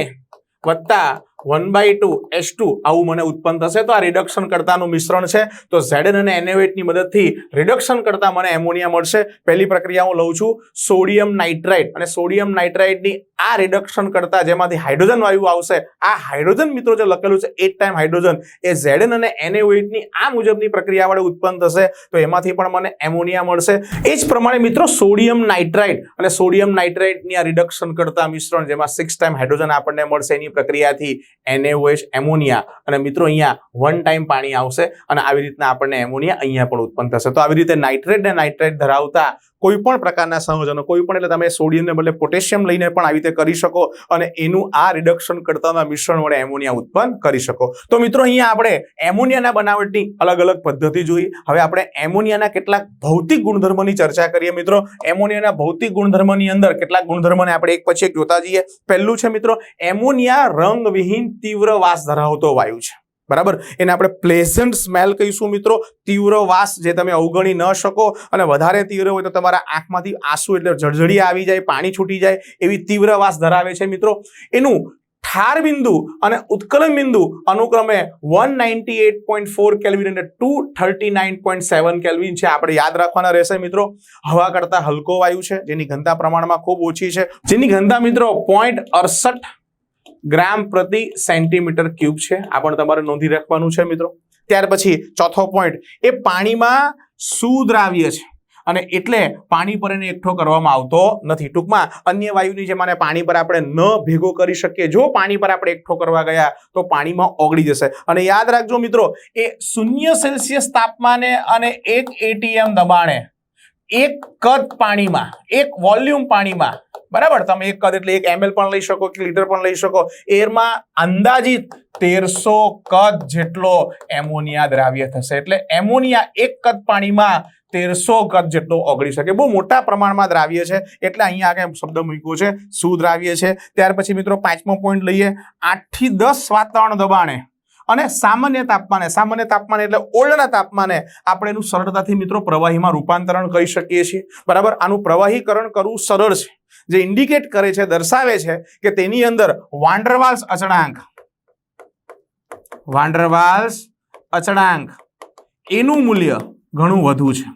Speaker 1: વત્તા 1/2 H2 આવું મને ઉત્પન્ન થશે. તો આ રિડક્શન કરતાનું મિશ્રણ છે. તો Zn અને NaOH ની મદદથી રિડક્શન કરતા મને એમોનિયા મળશે. પહેલી પ્રક્રિયા હું લઉં છું સોડિયમ નાઇટ્રાઇટ, અને સોડિયમ નાઇટ્રાઇટની આ રિડક્શન કરતા જેમાંથી હાઇડ્રોજન વાયુ આવશે, આ હાઇડ્રોજન મિત્રો જે લખેલું છે 8 ટાઈમ હાઇડ્રોજન, એ Zn અને NaOH ની આ મુજબની પ્રક્રિયા વડે ઉત્પન્ન થશે. તો એમાંથી પણ મને એમોનિયા મળશે. એ જ પ્રમાણે મિત્રો સોડિયમ નાઇટ્રાઇટ અને સોડિયમ નાઇટ્રાઇટની આ રિડક્શન કરતા મિશ્રણ જેમાં 6 ટાઈમ હાઇડ્રોજન આપણને મળશે, એની પ્રક્રિયાથી NaOH એમોનિયા, અને મિત્રો અહીંયા 1 ટાઈમ પાણી આવશે, અને આવી રીતના આપણને એમોનિયા અહીંયા પણ ઉત્પન્ન થશે. તો આવી રીતે નાઇટ્રેટ અને નાઇટ્રાઇટ ધરાવતા કોઈ પણ પ્રકારના સંયોજનો, કોઈ પણ એટલે તમે સોડિયમને બદલે પોટેશિયમ લઈને પણ આવી રીતે કરી શકો, અને એનું આ રિડક્શન કરતાના મિશ્રણ વડે એમોનિયા ઉત્પન્ન કરી શકો. તો મિત્રો અહીંયા આપણે એમોનિયાના બનાવટની અલગ અલગ પદ્ધતિ જોઈ. હવે આપણે એમોનિયાના કેટલાક ભૌતિક ગુણધર્મોની ચર્ચા કરીએ મિત્રો. એમોનિયાના ભૌતિક ગુણધર્મની અંદર કેટલાક ગુણધર્મોને આપણે એક પછી એક જોતા જઈએ. પહેલું છે મિત્રો, એમોનિયા રંગવિહીન તીવ્ર વાસ ધરાવતો વાયુ છે, બરાબર. એને આપણે પ્લેઝન્ટ સ્મેલ કહીશું મિત્રો. તીવ્ર વાસ જે તમે અવગણી ન શકો, અને વધારે તીવ્ર હોય તો તમારા આંખમાંથી આંસુ એટલે જળજળી આવી જાય, પાણી છૂટી જાય, એવી તીવ્ર વાસ ધરાવે છે મિત્રો. એનું ઠાર બિંદુ અને ઉત્કલન બિંદુ અનુક્રમે 198.4 કેલ્વિન અને 239.7 કેલ્વિન છે. આપણે યાદ રાખવાના રહેશે મિત્રો. હવા કરતા હલકો વાયુ છે, જેની ઘનતા પ્રમાણમાં ખૂબ ઓછી છે, જેની ઘનતા મિત્રો 0.68 ગ્રામ પ્રતિ સેન્ટીમીટર ક્યુબ છે. આ પણ તમારે નોંધી રાખવાનું છે મિત્રો. ત્યાર પછી ચોથો પોઈન્ટ, એ પાણીમાં સુદ્રાવ્ય છે, અને એટલે પાણી પર એને એકઠો કરવામાં આવતો નથી. ટૂંકમાં અન્ય વાયુની જેમ આને પાણી પર આપણે ન ભેગો કરી શકીએ. જો પાણી પર આપણે એકઠો કરવા ગયા તો પાણીમાં ઓગળી જશે. અને યાદ રાખજો મિત્રો, એ 0 સેલ્સિયસ તાપમાને અને 1 ATM દબાણે, એક કદ પાણીમાં, એક વોલ્યુમ પાણીમાં, બરાબર, તમે એક કદ એટલે 1 ml પણ લઈ શકો, 1 લીટર પણ લઈ શકો, એમાં અંદાજિત 1300 કદ જેટલો એમોનિયા દ્રાવ્ય થશે. એટલે એમોનિયા એક કદ પાણીમાં 1300 કદ જેટલો ઓગળી શકે. બહુ મોટા પ્રમાણમાં દ્રાવ્ય છે, એટલે અહીંયા આગળ શબ્દ મૂક્યો છે સુદ્રાવ્ય છે. ત્યાર પછી મિત્રો પાંચમો પોઈન્ટ લઈએ, 8 થી 10 વાતાવરણ દબાણે અને સામાન્ય તાપમાને એટલે ઓલ્ડના તાપમાને આપણે એનું સરળતાથી મિત્રો પ્રવાહીમાં રૂપાંતરણ કરી શકીએ છીએ, બરાબર. આનું પ્રવાહીકરણ કરવું સરળ છે, જે ઇન્ડિકેટ કરે છે, દર્શાવે છે કે તેની અંદર વાન્ડરવાલ્સ અચળાંક એનું મૂલ્ય ઘણું વધુ છે,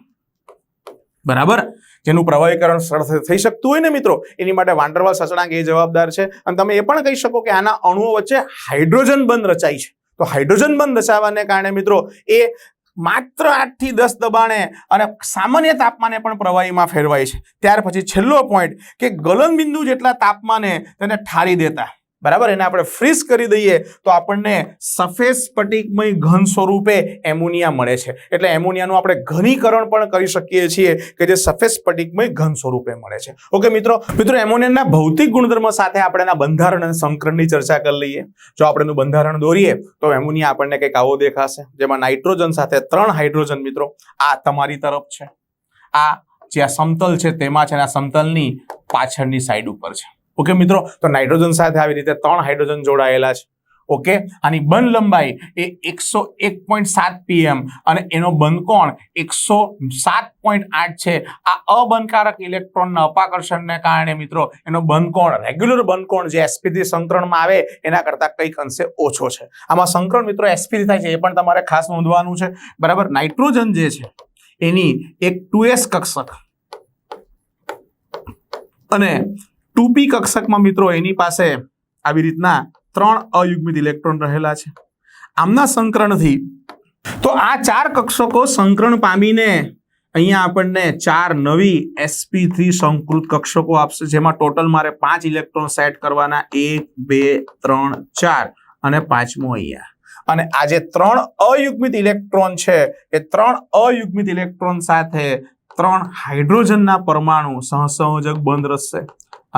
Speaker 1: બરાબર. જેનું પ્રવાહીકરણ સરળ થઈ શકતું હોય ને મિત્રો, એની માટે વાન્ડરવાલ્સ અચળાંક એ જવાબદાર છે. અને તમે એ પણ કહી શકો કે આના અણુઓ વચ્ચે હાઇડ્રોજન બંધ રચાય છે. તો હાઇડ્રોજન બંધ રચાવાને કારણે મિત્રો એ માત્ર 8 થી 10 દબાણે અને સામાન્ય તાપમાને પણ પ્રવાહીમાં ફેરવાય છે. ત્યાર પછી છેલ્લો પોઈન્ટ, કે ગલન બિંદુ જેટલા તાપમાને તેને ઠારી દેતા, બરાબર, એને આપણે ફ્રીઝ કરી દઈએ તો આપણને સફેદ સ્ફટિકમય ઘન સ્વરૂપે એમોનિયા મળે છે. એટલે એમોનિયાનું આપણે ઘનીકરણ પણ કરી શકીએ છીએ, કે જે સફેદ સ્ફટિકમય ઘન સ્વરૂપે મળે છે. ઓકે મિત્રો, એમોનિયાના ભૌતિક ગુણધર્મો સાથે આપણે એના બંધારણ અને સંકરણની ચર્ચા કરી લઈએ. જો આપણે એનું બંધારણ દોરીએ તો એમોનિયા આપણને કંઈક આવો દેખાશે, જેમાં નાઇટ્રોજન સાથે 3 હાઇડ્રોજન મિત્રો આ તમારી તરફ છે, આ જે આ સમતલ છે તેમાં છે, અને આ સમતલની પાછળની સાઈડ ઉપર છે. ઓકે મિત્રો, તો નાઇટ્રોજન સાથે આવી રીતે 3 હાઇડ્રોજન જોડાયેલા છે. ઓકે, આની બંધ લંબાઈ એ 101.7 pm અને એનો બંધકોણ 107.8 છે. આ અબંધકારક ઇલેક્ટ્રોનના અપાકર્ષણને કારણે મિત્રો એનો બંધકોણ, રેગ્યુલર બંધકોણ જે sp3 સંકરણમાં આવે એના કરતા કંઈક અંશે ઓછો છે. આમાં સંકરણ મિત્રો sp3 થાય છે, એ પણ તમારે ખાસ નોંધવાનું છે, બરાબર. નાઇટ્રોજન જે છે એની એક 2s કક્ષક અને 2p કક્ષકમાં મિત્રો એની પાસે આવી રીતના 3 અયુગ્મિત ઇલેક્ટ્રોન રહેલા છે. આમના સંકરણથી તો આ 4 કક્ષકો સંકરણ પામીને અહીંયા આપણને 4 નવી sp3 સંકૃત કક્ષકો આપશે, જેમાં ટોટલ મારે 5 ઇલેક્ટ્રોન સેટ કરવાના, 1 2 3 4 અને પાંચમો અહીંયા. અને આ જે 3 અયુગ્મિત ઇલેક્ટ્રોન છે એ 3 અયુગ્મિત ઇલેક્ટ્રોન સાથે 3 હાઇડ્રોજનના પરમાણુ સહસંયોજક બંધ રહેશે,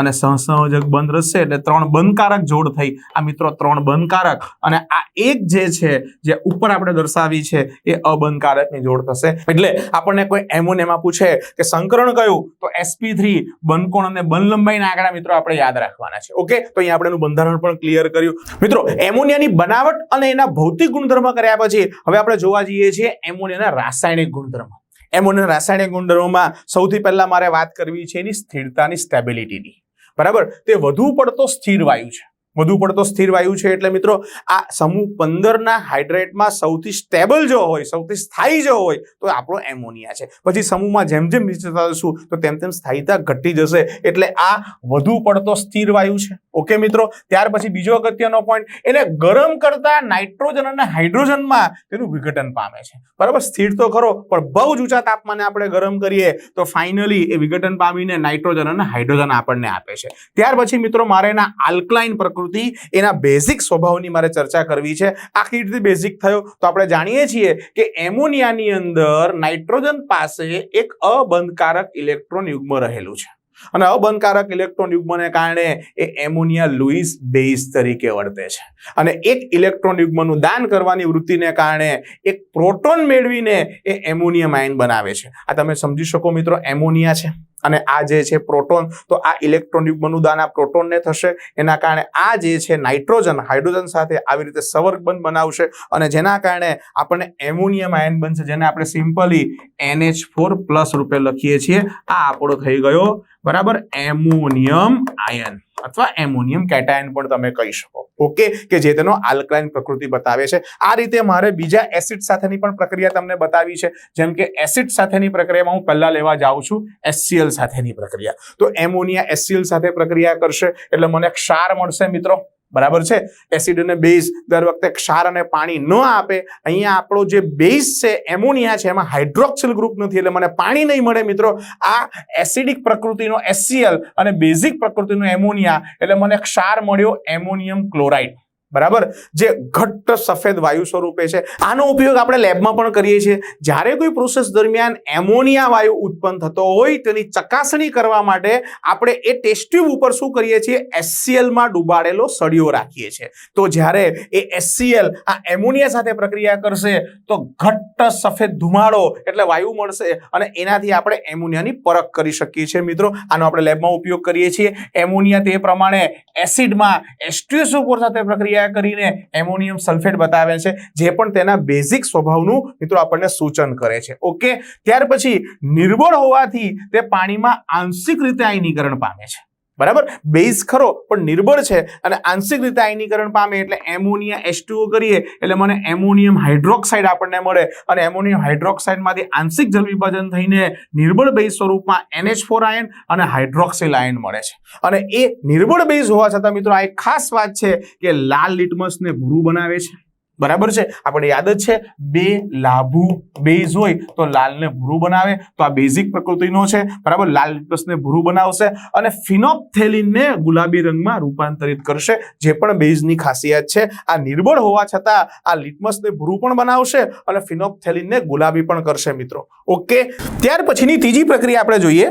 Speaker 1: અને સહસંયોજક બંધ રહેશે એટલે 3 બંધકારક જોડ થઈ. આ મિત્રો 3 બંધકારક, અને આ એક જે છે જે ઉપર આપણે દર્શાવી છે એ અબંધકારકની જોડ થશે. એટલે આપણને કોઈ એમોનિયામાં પૂછે કે સંકરણ કયું, તો sp3 બંધકોણ અને બંધ લંબાઈના આંકડા મિત્રો આપણે યાદ રાખવાના છે. ઓકે, તો અહીંયા આપણે એનું બંધારણ પણ ક્લિયર કર્યું. મિત્રો એમોનિયાની બનાવટ અને એના ભૌતિક ગુણધર્મ કર્યા પછી હવે આપણે જોવા જઈએ છીએ એમોનિયાના રાસાયણિક ગુણધર્મ. એમોનિયાના રાસાયણિક ગુણધર્મોમાં સૌથી પહેલા મારે વાત કરવી છે એની સ્થિરતાની, સ્ટેબિલિટીની. બરાબર, તે વધુ પડતો સ્થિર વાયુ છે. વધુ પડતો સ્થિર વાયુ છે એટલે મિત્રો આ સમૂહ 15 ના હાઇડ્રેટમાં સૌથી સ્ટેબલ જો હોય, સૌથી સ્થાયી જો હોય તો આપણો એમોનિયા છે. પછી સમૂહમાં જેમ જેમ નીચે જશું તો તેમ તેમ સ્થાયીતા ઘટી જશે, એટલે આ વધુ પડતો સ્થિર વાયુ છે. ઓકે મિત્રો, ત્યાર પછી બીજો અગત્યનો પોઈન્ટ, એને ગરમ કરતા નાઇટ્રોજન અને હાઇડ્રોજનમાં તેનું વિઘટન પામે છે. બરાબર, સ્થિર તો ખરો પણ બહુ જ ઊંચા તાપમાને આપણે ગરમ કરીએ તો ફાઇનલી એ વિઘટન પામીને નાઇટ્રોજન અને હાઇડ્રોજન આપણને આપે છે. ત્યાર પછી મિત્રો મારે એના આલ્કલાઇન પ્રકૃતિ, એના બેઝિક સ્વભાવની મારે ચર્ચા કરવી છે. આ કેવી રીતે બેઝિક થયો, તો આપણે જાણીએ છીએ કે એમોનિયાની અંદર નાઇટ્રોજન પાસે એક અબંધકારક ઇલેક્ટ્રોન યુગ્મ રહેલું છે, અને અબંધકારક ઇલેક્ટ્રોન યુગ્મને કારણે એ એમોનિયા લુઈસ બેઝ તરીકે વર્તે છે. અને એક ઇલેક્ટ્રોન યુગ્મનું દાન કરવાની વૃત્તિને કારણે એક પ્રોટોન મેળવીને એ એમોનિયમ આયન બનાવે છે. આ તમે સમજી શકો મિત્રો, એમોનિયા છે અને આ જે છે પ્રોટોન, તો આ ઇલેક્ટ્રોન યુગ્મનું દાન આ પ્રોટોનને થશે. એના કારણે આ જે છે નાઇટ્રોજન હાઇડ્રોજન સાથે આવી રીતે સંવર્ગ બંધ બનાવશે, અને જેના કારણે આપણને એમોનિયમ આયન બનશે, જેને આપણે સિમ્પલી NH4+ રૂપે લખીએ છીએ. આ આપણો થઈ ગયો બરાબર એમોનિયમ આયન, અથવા એમોનિયમ કેટાયન પણ તમે કહી શકો. ઓકે, કે જે તેનો આલ્કલાઇન પ્રકૃતિ બતાવે છે. આ રીતે મારે બીજા એસિડ સાથેની પણ પ્રક્રિયા તમને બતાવી છે. જેમ કે એસિડ સાથેની પ્રક્રિયામાં હું પહેલા લેવા જાઉં છું HCl સાથેની પ્રક્રિયા. તો એમોનિયા HCl સાથે પ્રક્રિયા કરશે એટલે મને ક્ષાર મળશે મિત્રો. બરાબર છે, એસિડ અને બેઝ દર વખતે ક્ષાર અને પાણી ન આપે. અહીંયા આપણો જે બેઝ છે એમોનિયા છે, એમાં હાઇડ્રોક્સિલ ગ્રુપ નથી એટલે મને પાણી નહીં મળે મિત્રો. આ એસિડિક પ્રકૃતિનો HCl અને બેઝિક પ્રકૃતિનો એમોનિયા એટલે મને ક્ષાર મળ્યો એમોનિયમ ક્લોરાઇડ. બરાબર, જે ઘટ્ટ સફેદ વાયુ સ્વરૂપે છે. આનો ઉપયોગ આપણે લેબમાં પણ કરીએ છીએ. જ્યારે કોઈ પ્રોસેસ દરમિયાન એમોનિયા વાયુ ઉત્પન્ન થતો હોય તેની ચકાસણી કરવા માટે આપણે એ ટેસ્ટ ટ્યુબ ઉપર શું કરીએ છીએ, HCl માં ડુબાડેલો સળિયો રાખીએ છીએ. તો જ્યારે એ HCl આ એમોનિયા સાથે પ્રક્રિયા કરશે તો ઘટ્ટ સફેદ ધુમાડો એટલે વાયુ મળશે, અને એનાથી આપણે એમોનિયાની પરખ કરી શકીએ છીએ મિત્રો. આનો આપણે લેબમાં ઉપયોગ કરીએ છીએ. એમોનિયા તે પ્રમાણે એસિડમાં H2SO4 સાથે પ્રક્રિયા કરીને એમોનિયમ સલ્ફેટ બતાવે છે, જે પણ તેના બેઝિક સ્વભાવનું મિત્રો આપણને સૂચન કરે છે. ઓકે, ત્યાર પછી નિર્બળ હોવાથી તે પાણીમાં આંશિક રીતે આયનીકરણ પામે છે. બરાબર, બેઝ ખરો પણ નિર્બળ છે અને આંશિક રીતે આયનીકરણ પામે એટલે એમોનિયા H2O કરીએ એટલે મને એમોનિયમ હાઇડ્રોક્સાઇડ આપણને મળે, અને એમોનિયમ હાઇડ્રોક્સાઇડમાંથી આંશિક જલ વિભાજન થઈને નિર્બળ બેઝ સ્વરૂપમાં NH4 આયન અને હાઇડ્રોક્સિલ આયન મળે છે. અને એ નિર્બળ બેઝ હોવા છતાં મિત્રો આ એક ખાસ વાત છે કે લાલ લિટમસને ભૂરું બનાવે છે. બરાબર છે, આપણે યાદ જ છે, બે લાભુ બેઝ હોય તો લાલને ભૂરું બનાવે. તો આ બેઝિક પ્રકૃતિનો છે. બરાબર, લાલ લિટમસને ભૂરું બનાવશે અને ફિનોપ્થેલિનને ગુલાબી રંગમાં રૂપાંતરિત કરશે, જે પણ બેઝની ખાસિયત છે. આ નિર્બળ હોવા છતાં આ લિટમસને ભૂરું પણ બનાવશે અને ફિનોપ્થેલિનને ગુલાબી પણ કરશે મિત્રો. ઓકે, ત્યાર પછીની ત્રીજી પ્રક્રિયા આપણે જોઈએ,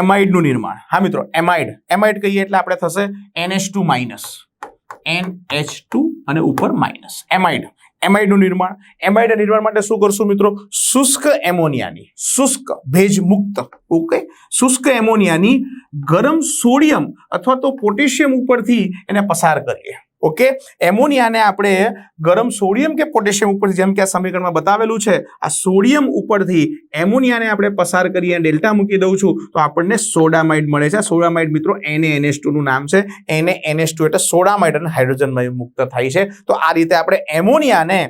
Speaker 1: એમાઇડનું નિર્માણ. હા મિત્રો, એમાઇડ કહીએ એટલે આપણે થશે NH2- NH2 અને ઉપર માઇનસ એમાઇડનું નિર્માણ. એમાઇડના નિર્માણ માટે શું કરશું મિત્રો, શુષ્ક એમોનિયાની, શુષ્ક ભેજ મુક્ત, ઓકે, શુષ્ક એમોનિયાની ગરમ સોડિયમ અથવા તો પોટેશિયમ ઉપરથી એને પસાર કરીએ. ઓકે, એમોનિયાને આપણે ગરમ સોડિયમ કે પોટેશિયમ ઉપરથી, જેમ કે આ સમીકરણમાં બતાવેલું છે, આ સોડિયમ ઉપરથી એમોનિયાને આપણે પસાર કરીએ, ડેલ્ટા મૂકી દઉં છું તો આપણને સોડામાઇડ મળે છે. સોડામાઇડ મિત્રો NaNH2 નું નામ છે. NaNH2 એટલે સોડામાઇડ અને હાઇડ્રોજન મુક્ત થાય છે. તો આ રીતે આપણે એમોનિયાને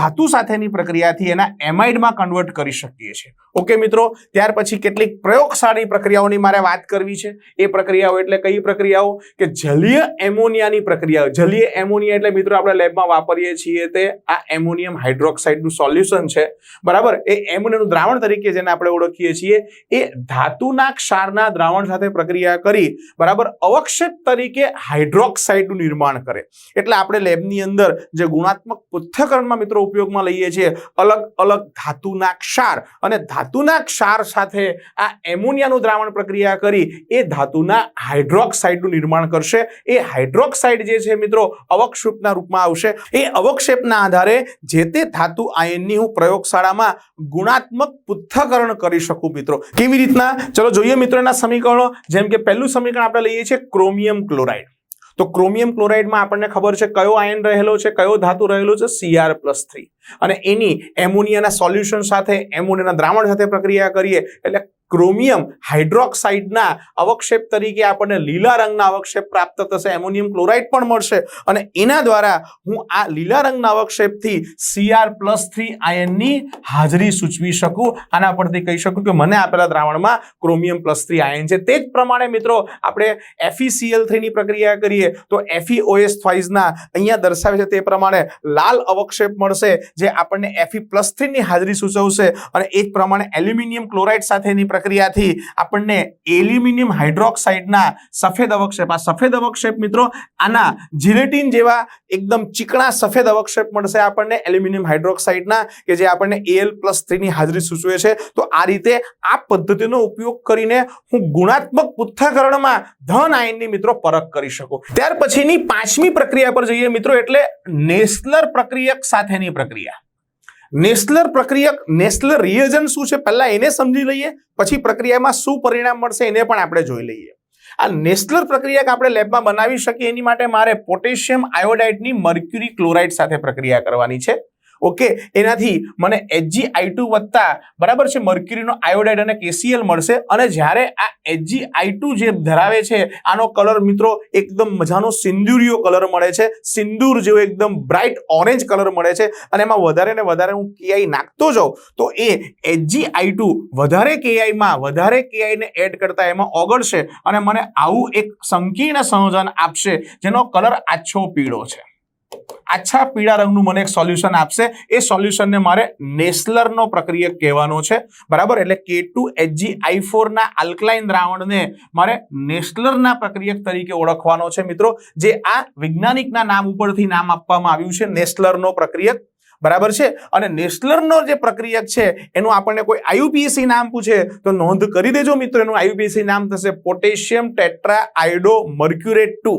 Speaker 1: ધાતુ સાથેની પ્રક્રિયાથી એના એમાઇડમાં કન્વર્ટ કરી શકીએ છીએ. ઓકે મિત્રો, ત્યાર પછી કેટલીક પ્રયોગશાળી પ્રક્રિયાઓની મારે વાત કરવી છે. એ પ્રક્રિયાઓ એટલે કઈ પ્રક્રિયાઓ, કે જલીય એમોનિયાની પ્રક્રિયાઓ. જલીય એમોનિયા એટલે મિત્રો આપણે લેબમાં વાપરીએ છીએ તે આ એમોનિયમ હાઇડ્રોક્સાઇડનું સોલ્યુશન છે, બરાબર. એ એમોનિયાનું દ્રાવણ તરીકે જેને આપણે ઓળખીએ છીએ એ ધાતુના ક્ષારના દ્રાવણ સાથે પ્રક્રિયા કરી, બરાબર, અવક્ષેપ તરીકે હાઇડ્રોક્સાઇડનું નિર્માણ કરે. એટલે આપણે લેબની અંદર જે ગુણાત્મક પૃથ્થકરણમાં મિત્રો ઉપયોગમાં લઈએ છીએ અલગ અલગ ધાતુના ક્ષાર, અને ધાતુના ક્ષાર સાથે આ એમોનિયાનું દ્રાવણ પ્રક્રિયા કરી એ ધાતુના હાઇડ્રોક્સાઇડનું નિર્માણ કરશે. એ હાઇડ્રોક્સાઇડ જે છે મિત્રો અવક્ષેપના રૂપમાં આવશે. એ અવક્ષેપના આધારે જે તે ધાતુ આયનની હું પ્રયોગશાળામાં ગુણાત્મક પૃથ્થકરણ કરી શકું મિત્રો. કેવી રીતના? ચલો જોઈએ મિત્રો એના સમીકરણો. જેમ કે પહેલું સમીકરણ આપણે લઈએ છીએ ક્રોમિયમ ક્લોરાઇડ. તો ક્રોમિયમ ક્લોરાઇડમાં આપણને ખબર છે કયો આયન રહેલો છે, કયો ધાતુ રહેલો છે, Cr+3. અને એની એમોનિયાના સોલ્યુશન સાથે, એમોનિયાના દ્રાવણ સાથે પ્રક્રિયા કરીએ એટલે ક્રોમિયમ હાઇડ્રોક્સાઇડના અવક્ષેપ તરીકે આપણને લીલા રંગના અવક્ષેપ પ્રાપ્ત થશે, એમોનિયમ ક્લોરાઇડ પણ મળશે. અને એના દ્વારા હું આ લીલા રંગના અવક્ષેપથી Cr+3 આયનની હાજરી સૂચવી શકું. આના પરથી કહી શકું કે મને આપેલા દ્રાવણમાં ક્રોમિયમ+3 આયન છે. તે જ પ્રમાણે મિત્રો આપણે FeCl3 ની પ્રક્રિયા કરીએ તો FeOS થ્વાઇસના અહીંયા દર્શાવે છે તે પ્રમાણે લાલ અવક્ષેપ મળશે જે આપણને Fe+3 ની હાજરી સૂચવશે. અને એ જ પ્રમાણે એલ્યુમિનિયમ ક્લોરાઇડ સાથેની પ્રક્રિયાથી આપણને એલ્યુમિનિયમ હાઇડ્રોક્સાઇડના સફેદ અવક્ષેપ, આ સફેદ અવક્ષેપ મિત્રો આના જીલેટિન જેવા એકદમ ચીકણા સફેદ અવક્ષેપ મળશે આપણને એલ્યુમિનિયમ હાઇડ્રોક્સાઇડના, કે જે આપણને Al+3 ની હાજરી સૂચવે છે. તો આ રીતે આ પદ્ધતિનો ઉપયોગ કરીને હું ગુણાત્મક પૃથ્થકરણમાં ધન આયનની મિત્રો પરખ કરી શકું. ત્યાર પછીની પાંચમી પ્રક્રિયા પર જઈએ મિત્રો, એટલે નેસ્લર પ્રક્રિયક સાથેની પ્રક્રિયા. નેસ્લર પ્રક્રિયક, નેસ્લર રિએજન્ટ શું છે પહેલા એને સમજી લઈએ, પછી પ્રક્રિયામાં શું પરિણામ મળશે એને પણ આપણે જોઈ લઈએ. આ નેસ્લર પ્રક્રિયક આપણે લેબમાં બનાવી શકીએ એની માટે મારે પોટેશિયમ આયોડાઇડની મર્ક્યુરી ક્લોરાઇડ સાથે પ્રક્રિયા કરવાની છે. ઓકે, એનાથી મને Hg(I2) વત્તા, બરાબર છે, મર્ક્યુરીનો આયોડાઇડ અને KCl મળશે. અને જ્યારે આ Hg(I2) જે ધરાવે છે આનો કલર મિત્રો એકદમ મજાનો સિંદુરિયો કલર મળે છે, સિંદૂર જેવો એકદમ બ્રાઇટ ઓરેન્જ કલર મળે છે. અને એમાં વધારે ને વધારે હું KI નાખતો જાઉં તો એ Hg(I2) વધારે KI ને એડ કરતા એમાં ઓગળશે અને મને આવું એક સંકીર્ણ સંયોજન આપશે જેનો કલર આછો પીળો છે. આછા પીળા રંગનું મને એક સોલ્યુશન આપશે. એ સોલ્યુશનને મારે નેસ્લરનો પ્રક્રિયક કહેવાનો છે, બરાબર. એટલે K2Hg(I4) ના આલ્કલાઇન દ્રાવણને મારે નેસ્લરના પ્રક્રિયક તરીકે ઓળખવાનો છે મિત્રો, જે આ વૈજ્ઞાનિકના નામ ઉપરથી નામ આપવામાં આવ્યું છે, નેસ્લરનો પ્રક્રિયક, બરાબર છે. અને નેસ્લરનો જે પ્રક્રિયક છે એનું આપણને કોઈ IUPAC નામ પૂછે તો નોંધ કરી દેજો મિત્રો. એનું IUPAC નામ થશે potassium tetra iodo mercurate 2.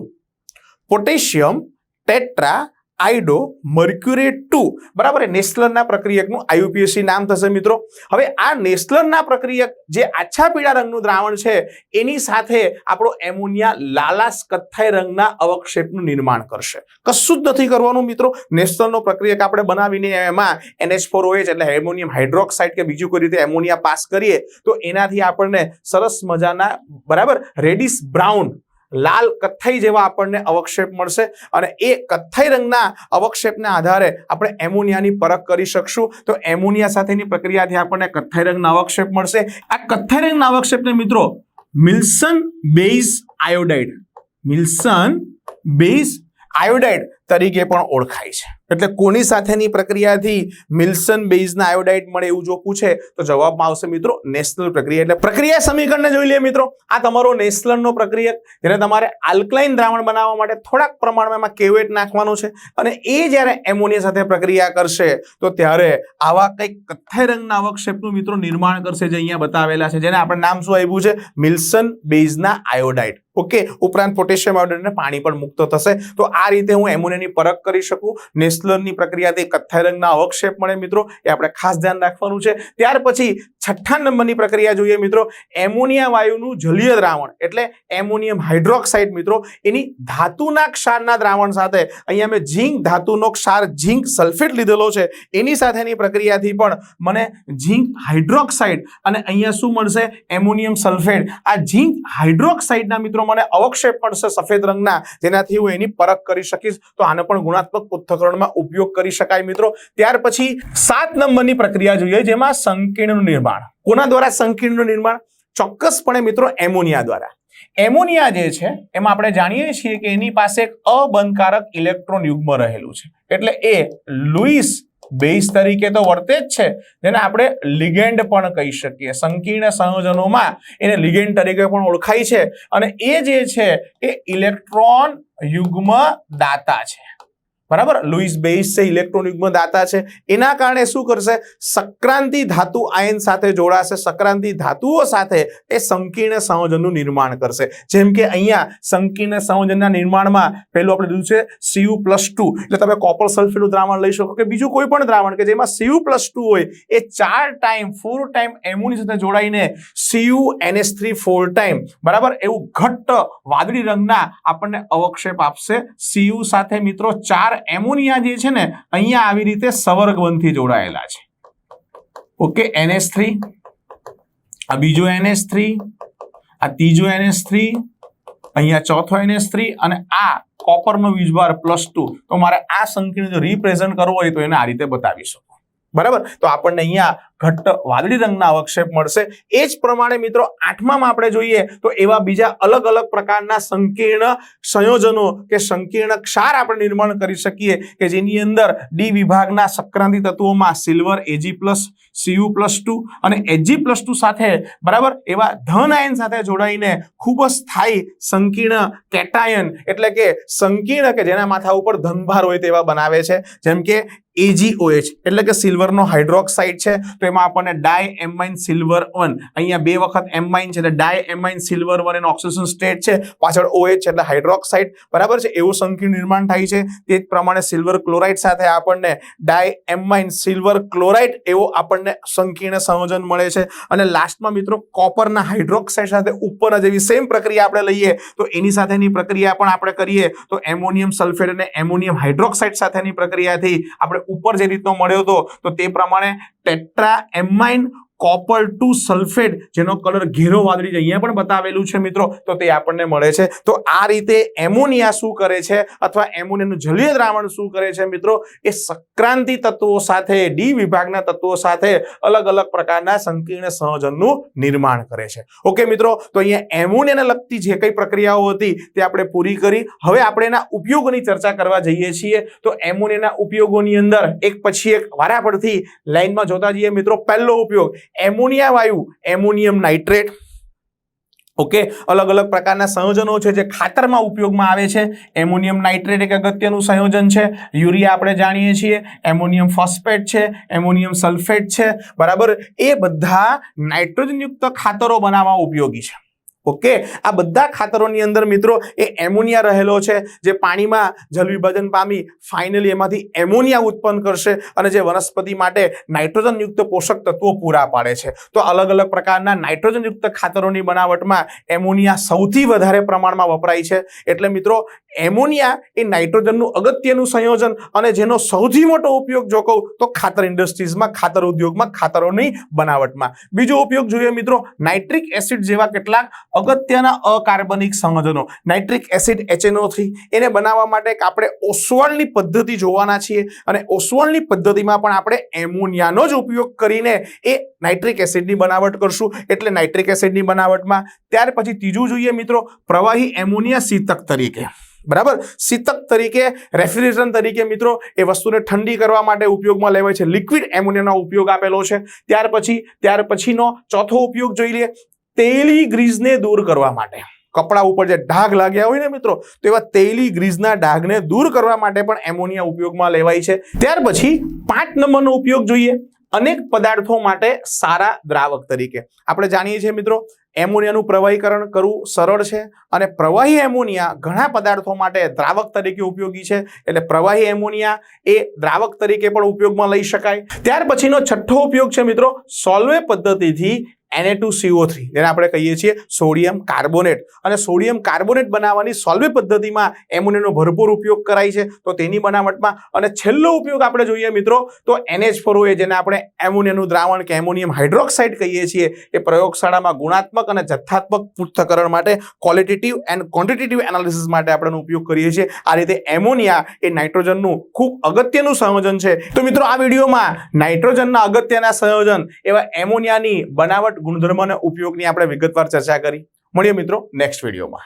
Speaker 1: Potassium tetra iodo mercurate 2, બરાબર. નેસ્લરના પ્રક્રિયકનું IUPAC નામ થશે મિત્રો. હવે આ નેસ્લરના પ્રક્રિયક જે આછા પીળા રંગનું દ્રાવણ છે એની સાથે આપણો એમોનિયા લાલાશ કથ્થાઈ રંગના અવક્ષેપનું નિર્માણ કરશે. કશું જ નથી કરવાનું મિત્રો. નેસ્લરનો પ્રક્રિયક આપણે બનાવીને એમાં NH4OH એટલે એમોનિયમ હાઇડ્રોક્સાઇડ કે બીજું કોઈ રીતે એમોનિયા પાસ કરીએ તો એનાથી આપણને સરસ મજાના, બરાબર, રેડિશ બ્રાઉન લાલ કથ્થાઈ જેવા આપણને અવક્ષેપ મળશે. અને એ કથ્થાઈ રંગના અવક્ષેપના આધારે આપણે એમોનિયાની પરખ કરી શકશું. તો એમોનિયા સાથેની પ્રક્રિયાથી આપણને કથ્થાઈ રંગના અવક્ષેપ મળશે. આ કથ્થાઈ રંગના અવક્ષેપને મિત્રો મિલ્સન બેઝ આયોડાઇડ, મિલ્સન બેઝ આયોડાઇડ તરીકે પણ ઓળખાય છે. એટલે કોની સાથેની પ્રક્રિયાથી મિલ્સન બેઝના આયોડાઇડ મળે એવું જો પૂછે તો જવાબમાં આવશે મિત્રો નેસ્લર પ્રક્રિયા. એટલે પ્રક્રિયા સમીકરણને જોઈ લઈએ મિત્રો. આ તમારો નેસ્લરનો પ્રક્રિયક, જેને તમારે આલ્કલાઇન દ્રાવણ બનાવવા માટે થોડાક પ્રમાણમાં એમાં કેવેટ નાખવાનું છે. અને એ જ્યારે એમોનિયા સાથે પ્રક્રિયા કરશે તો ત્યારે આવા કંઈક કથ્થાઈ રંગના અવક્ષેપનું મિત્રો નિર્માણ કરશે, જે અહીંયા બતાવેલા છે, જેને આપણે નામ શું આપ્યું છે? મિલ્સન બેઝના આયોડાઇડ. ઓકે, ઉપરાંત પોટેશિયમ આયોડાઇડ અને પાણી પણ મુક્ત થશે. તો આ રીતે હું એમોનિયાની પરખ કરી શકું. નેસ્લરની પ્રક્રિયાથી કથ્થાઈ રંગના અવક્ષેપ મળે મિત્રો, એ આપણે ખાસ ધ્યાન રાખવાનું છે. ત્યાર પછી છઠ્ઠા નંબરની પ્રક્રિયા જોઈએ મિત્રો, એમોનિયા વાયુનું જલીય દ્રાવણ એટલે એમોનિયમ હાઇડ્રોક્સાઇડ મિત્રો, એની ધાતુના ક્ષારના દ્રાવણ સાથે, અહીંયા મેં ઝીંક ધાતુનો ક્ષાર ઝીંક સલ્ફેટ લીધેલો છે, એની સાથેની પ્રક્રિયાથી પણ મને ઝીંક હાઇડ્રોક્સાઇડ અને અહીંયા શું મળશે? Ammonium sulphate. આ ઝીંક હાઇડ્રોક્સાઇડના મિત્રો મને અવક્ષેપ મળશે સફેદ રંગના, જેનાથી હું એની પરખ કરી શકીશ. તો આને પણ ગુણાત્મક પૃથ્થકરણમાં ઉપયોગ કરી શકાય મિત્રો. ત્યાર પછી 7 નંબરની પ્રક્રિયા જોઈએ, જેમાં સંકીર્ણનું નિર્માણ. કોના દ્વારા સંકીર્ણનું નિર્માણ? ચોક્કસપણે મિત્રો એમોનિયા દ્વારા. એમોનિયા જે છે એમાં આપણે જાણીએ છીએ કે એની પાસે એક અબંધકારક ઇલેક્ટ્રોન યુગ્મ રહેલું છે, એટલે એ લુઈસ બેઝ તરીકે તો વર્તે જ છે, જેને આપણે લિગેન્ડ પણ કહી શકીએ. સંકીર્ણ સંયોજનોમાં એને લિગેન્ડ તરીકે પણ ઓળખાય છે અને એ જે છે એ ઇલેક્ટ્રોન યુગ્મ દાતા છે. બરાબર, લુઈસ બેઝ છે, ઇલેક્ટ્રોન યુગ્મ દાતા છે. એના કારણે શું કરશે, સક્રાંતિ ધાતુ આયન સાથે જોડાશે, સક્રાંતિ ધાતુઓ સાથે એ સંકીર્ણ સંયોજનનું નિર્માણ કરશે. જેમ કે અહીંયા સંકીર્ણ સંયોજનના નિર્માણમાં પહેલું આપણે લીધું છે Cu+2, એટલે તમે કોપર સલ્ફેટનું દ્રાવણ લઈ શકો કે બીજું કોઈ પણ દ્રાવણ કે જેમાં Cu+2 હોય એ 4 ટાઈમ એમોનિયા સાથે જોડાઈને CuNH3 4 ટાઈમ, બરાબર, એવું ઘટ્ટ વાદળી રંગના આપણને અવક્ષેપ આપશે. Cu સાથે મિત્રો 4 એમોનિયા જે છે ને અહીંયા આવી રીતે સવર્ગબંધથી જોડાયેલા છે. ઓકે, NH3, આ બીજો NH3, આ ત્રીજો NH3, અહીંયા ચોથો NH3 અને આ કોપરનો વીજભાર +2. તો મારે આ સંખ્યાને જો રિપ્રેઝન્ટ કરવો હોય તો એને આ રીતે બતાવી શકો. બરાબર, તો આપણને અહીંયા ઘટ્ટ વાદળી રંગના અવક્ષેપ મળશે. એ જ પ્રમાણે મિત્રો 8માં આપણે જોઈએ તો એવા બીજા અલગ અલગ પ્રકારના સંકીર્ણ સંયોજનો કે સંકીર્ણ ક્ષાર આપણે નિર્માણ કરી શકીએ કે જેની અંદર ડી વિભાગના સક્રાંતિ તત્વોમાં સિલ્વર Ag+, Cu+2 અને Ag+2 સાથે, બરાબર, એવા ધન આયન સાથે જોડાઈને ખૂબ જ સ્થાયી સંકીર્ણ કેટાયન એટલે કે સંકીર્ણ કે જેના માથા ઉપર ધનભાર હોય તેવા બનાવે છે. જેમ કે AgOH એટલે કે સિલ્વરનો હાઇડ્રોક્સાઇડ છે, તો એમાં આપણને ડાયએમાઇન સિલ્વર 1, અહીંયા 2 વખત એમાઇન છે એટલે ડાયએમાઇન સિલ્વર 1 એનો ઓક્સિડેશન સ્ટેટ છે, પાછળ OH એટલે હાઇડ્રોક્સાઇડ, બરાબર છે, એવું સંકીર્ણ નિર્માણ થાય છે. તે જ પ્રમાણે સિલ્વર ક્લોરાઇડ સાથે આપણને ડાયએમાઇન સિલ્વર ક્લોરાઇડ એવો આપણને સંકીર્ણ સંયોજન મળે છે. અને લાસ્ટમાં મિત્રો કોપરના હાઇડ્રોક્સાઇડ સાથે ઉપરના જેવી સેમ પ્રક્રિયા આપણે લઈએ તો એની સાથેની પ્રક્રિયા પણ આપણે કરીએ તો એમોનિયમ સલ્ફેટ અને એમોનિયમ હાઇડ્રોક્સાઇડ સાથેની પ્રક્રિયાથી આપણે ઉપર જે રીતનો મળ્યો હતો તો તે પ્રમાણે ટેટ્રાએમાઇન કોપર 2 સલ્ફેટ જેનો કલર ઘેરો વાદળી અહીંયા પણ બતાવેલું છે મિત્રો, તો તે આપણને મળે છે. તો આ રીતે એમોનિયા શું કરે છે અથવા એમોનિયાનું જલીય દ્રાવણ શું કરે છે મિત્રો, એ સક્રાંતિ તત્વો સાથે ડી વિભાગના તત્વો સાથે અલગ અલગ પ્રકારના સંકીર્ણ સંયોજનનું નિર્માણ કરે છે. ઓકે મિત્રો, તો અહીંયા એમોનિયાને લગતી જે કઈ પ્રક્રિયાઓ હતી તે આપણે પૂરી કરી. હવે આપણે એના ઉપયોગોની ચર્ચા કરવા જઈએ છીએ. તો એમોનિયાના ઉપયોગોની અંદર એક પછી એક વારાફરતી લાઈનમાં જોતા જઈએ મિત્રો. પહેલો ઉપયોગ એમોનિયા વાયુ, એમોનિયમ નાઇટ્રેટ. ઓકે, અલગ અલગ પ્રકારના સંયોજનો છે જે ખાતરમાં ઉપયોગમાં આવે છે. એમોનિયમ નાઇટ્રેટ એક અગત્યનું સંયોજન છે. યુરિયા આપણે જાણીએ છીએ, એમોનિયમ ફોસ્ફેટ છે, એમોનિયમ સલ્ફેટ છે, બરાબર, એ બધા નાઇટ્રોજનયુક્ત ખાતરો બનાવવા ઉપયોગી છે. ઓકે, આ બધા ખાતરોની અંદર મિત્રો એ એમોનિયા રહેલો છે જે પાણીમાં જલ વિભાજન પામી ફાઇનલી એમાંથી એમોનિયા ઉત્પન્ન કરશે અને જે વનસ્પતિ માટે નાઇટ્રોજન યુક્ત પોષક તત્વો પૂરા પાડે છે. તો અલગ અલગ પ્રકારના નાઇટ્રોજન યુક્ત ખાતરોની બનાવટમાં એમોનિયા સૌથી વધારે પ્રમાણમાં વપરાય છે. એટલે મિત્રો એમોનિયા એ નાઇટ્રોજનનું અગત્યનું સંયોજન અને જેનો સૌથી મોટો ઉપયોગ જો કહું તો ખાતર ઇન્ડસ્ટ્રીઝમાં, ખાતર ઉદ્યોગમાં, ખાતરોની બનાવટમાં. બીજો ઉપયોગ જોઈએ મિત્રો, નાઇટ્રિક એસિડ જેવા કેટલાક અગત્યના અકાર્બનિક સંયોજનો. નાઇટ્રિક એસિડ HNO3 એને બનાવવા માટે આપણે ઓસ્વાલ્ડની પદ્ધતિ જોવાના છીએ અને ઓસ્વાલ્ડની પદ્ધતિમાં પણ આપણે એમોનિયાનો જ ઉપયોગ કરીને એ નાઇટ્રિક એસિડની બનાવટ કરશું. એટલે નાઇટ્રિક એસિડની બનાવટમાં ત્યાર પછી ત્રીજું જોઈએ મિત્રો, પ્રવાહી એમોનિયા શીતક તરીકે. બરાબર, શીતક તરીકે, રેફ્રિજરેશન તરીકે મિત્રો એ વસ્તુને ઠંડી કરવા માટે ઉપયોગમાં લેવાય છે. લિક્વિડ એમોનિયાનો ઉપયોગ આપેલો છે. ત્યાર પછીનો ચોથો ઉપયોગ જોઈ લઈએ, તેલી ગ્રીઝને દૂર કરવા માટે. કપડા ઉપર જે ડાઘ લાગ્યા હોય ને મિત્રો, તો એવા તેલી ગ્રીઝના ડાઘને દૂર કરવા માટે પણ એમોનિયા ઉપયોગમાં લેવાય છે. ત્યાર પછી 5 નંબરનો ઉપયોગ જોઈએ, અનેક પદાર્થો માટે સારા દ્રાવક તરીકે. આપણે જાણીએ છીએ મિત્રો એમોનિયાનું પ્રવાહીકરણ કરવું સરળ છે અને પ્રવાહી એમોનિયા ઘણા પદાર્થો માટે દ્રાવક તરીકે ઉપયોગી છે. એટલે પ્રવાહી એમોનિયા એ દ્રાવક તરીકે પણ ઉપયોગમાં લઈ શકાય. ત્યાર પછીનો છઠ્ઠો ઉપયોગ છે મિત્રો, સોલ્વે પદ્ધતિથી Na2CO3 જેને આપણે કહીએ છીએ સોડિયમ કાર્બોનેટ, અને સોડિયમ કાર્બોનેટ બનાવવાની સોલ્વે પદ્ધતિમાં એમોનિયાનો ભરપૂર ઉપયોગ કરાય છે. તો તેની બનાવટમાં અને છેલ્લો ઉપયોગ આપણે જોઈએ મિત્રો તો NH4OH જેને આપણે એમોનિયાનું દ્રાવણ કે એમોનિયમ હાઇડ્રોક્સાઇડ કહીએ છીએ, એ પ્રયોગશાળામાં ગુણાત્મક અને જથ્થાત્મક પૃથ્થકરણ માટે, ક્વોલિટેટિવ એન્ડ ક્વોન્ટિટેટિવ એનાલિસિસ માટે આપણે ઉપયોગ કરીએ છીએ. આ રીતે એમોનિયા એ નાઇટ્રોજનનું ખૂબ અગત્યનું સંયોજન છે. તો મિત્રો આ વિડીયોમાં નાઇટ્રોજનના અગત્યના સંયોજન એવા એમોનિયાની બનાવટ, ગુણધર્મ અને ઉપયોગની આપણે વિગતવાર ચર્ચા કરી. મળીએ મિત્રો નેક્સ્ટ વિડીયોમાં.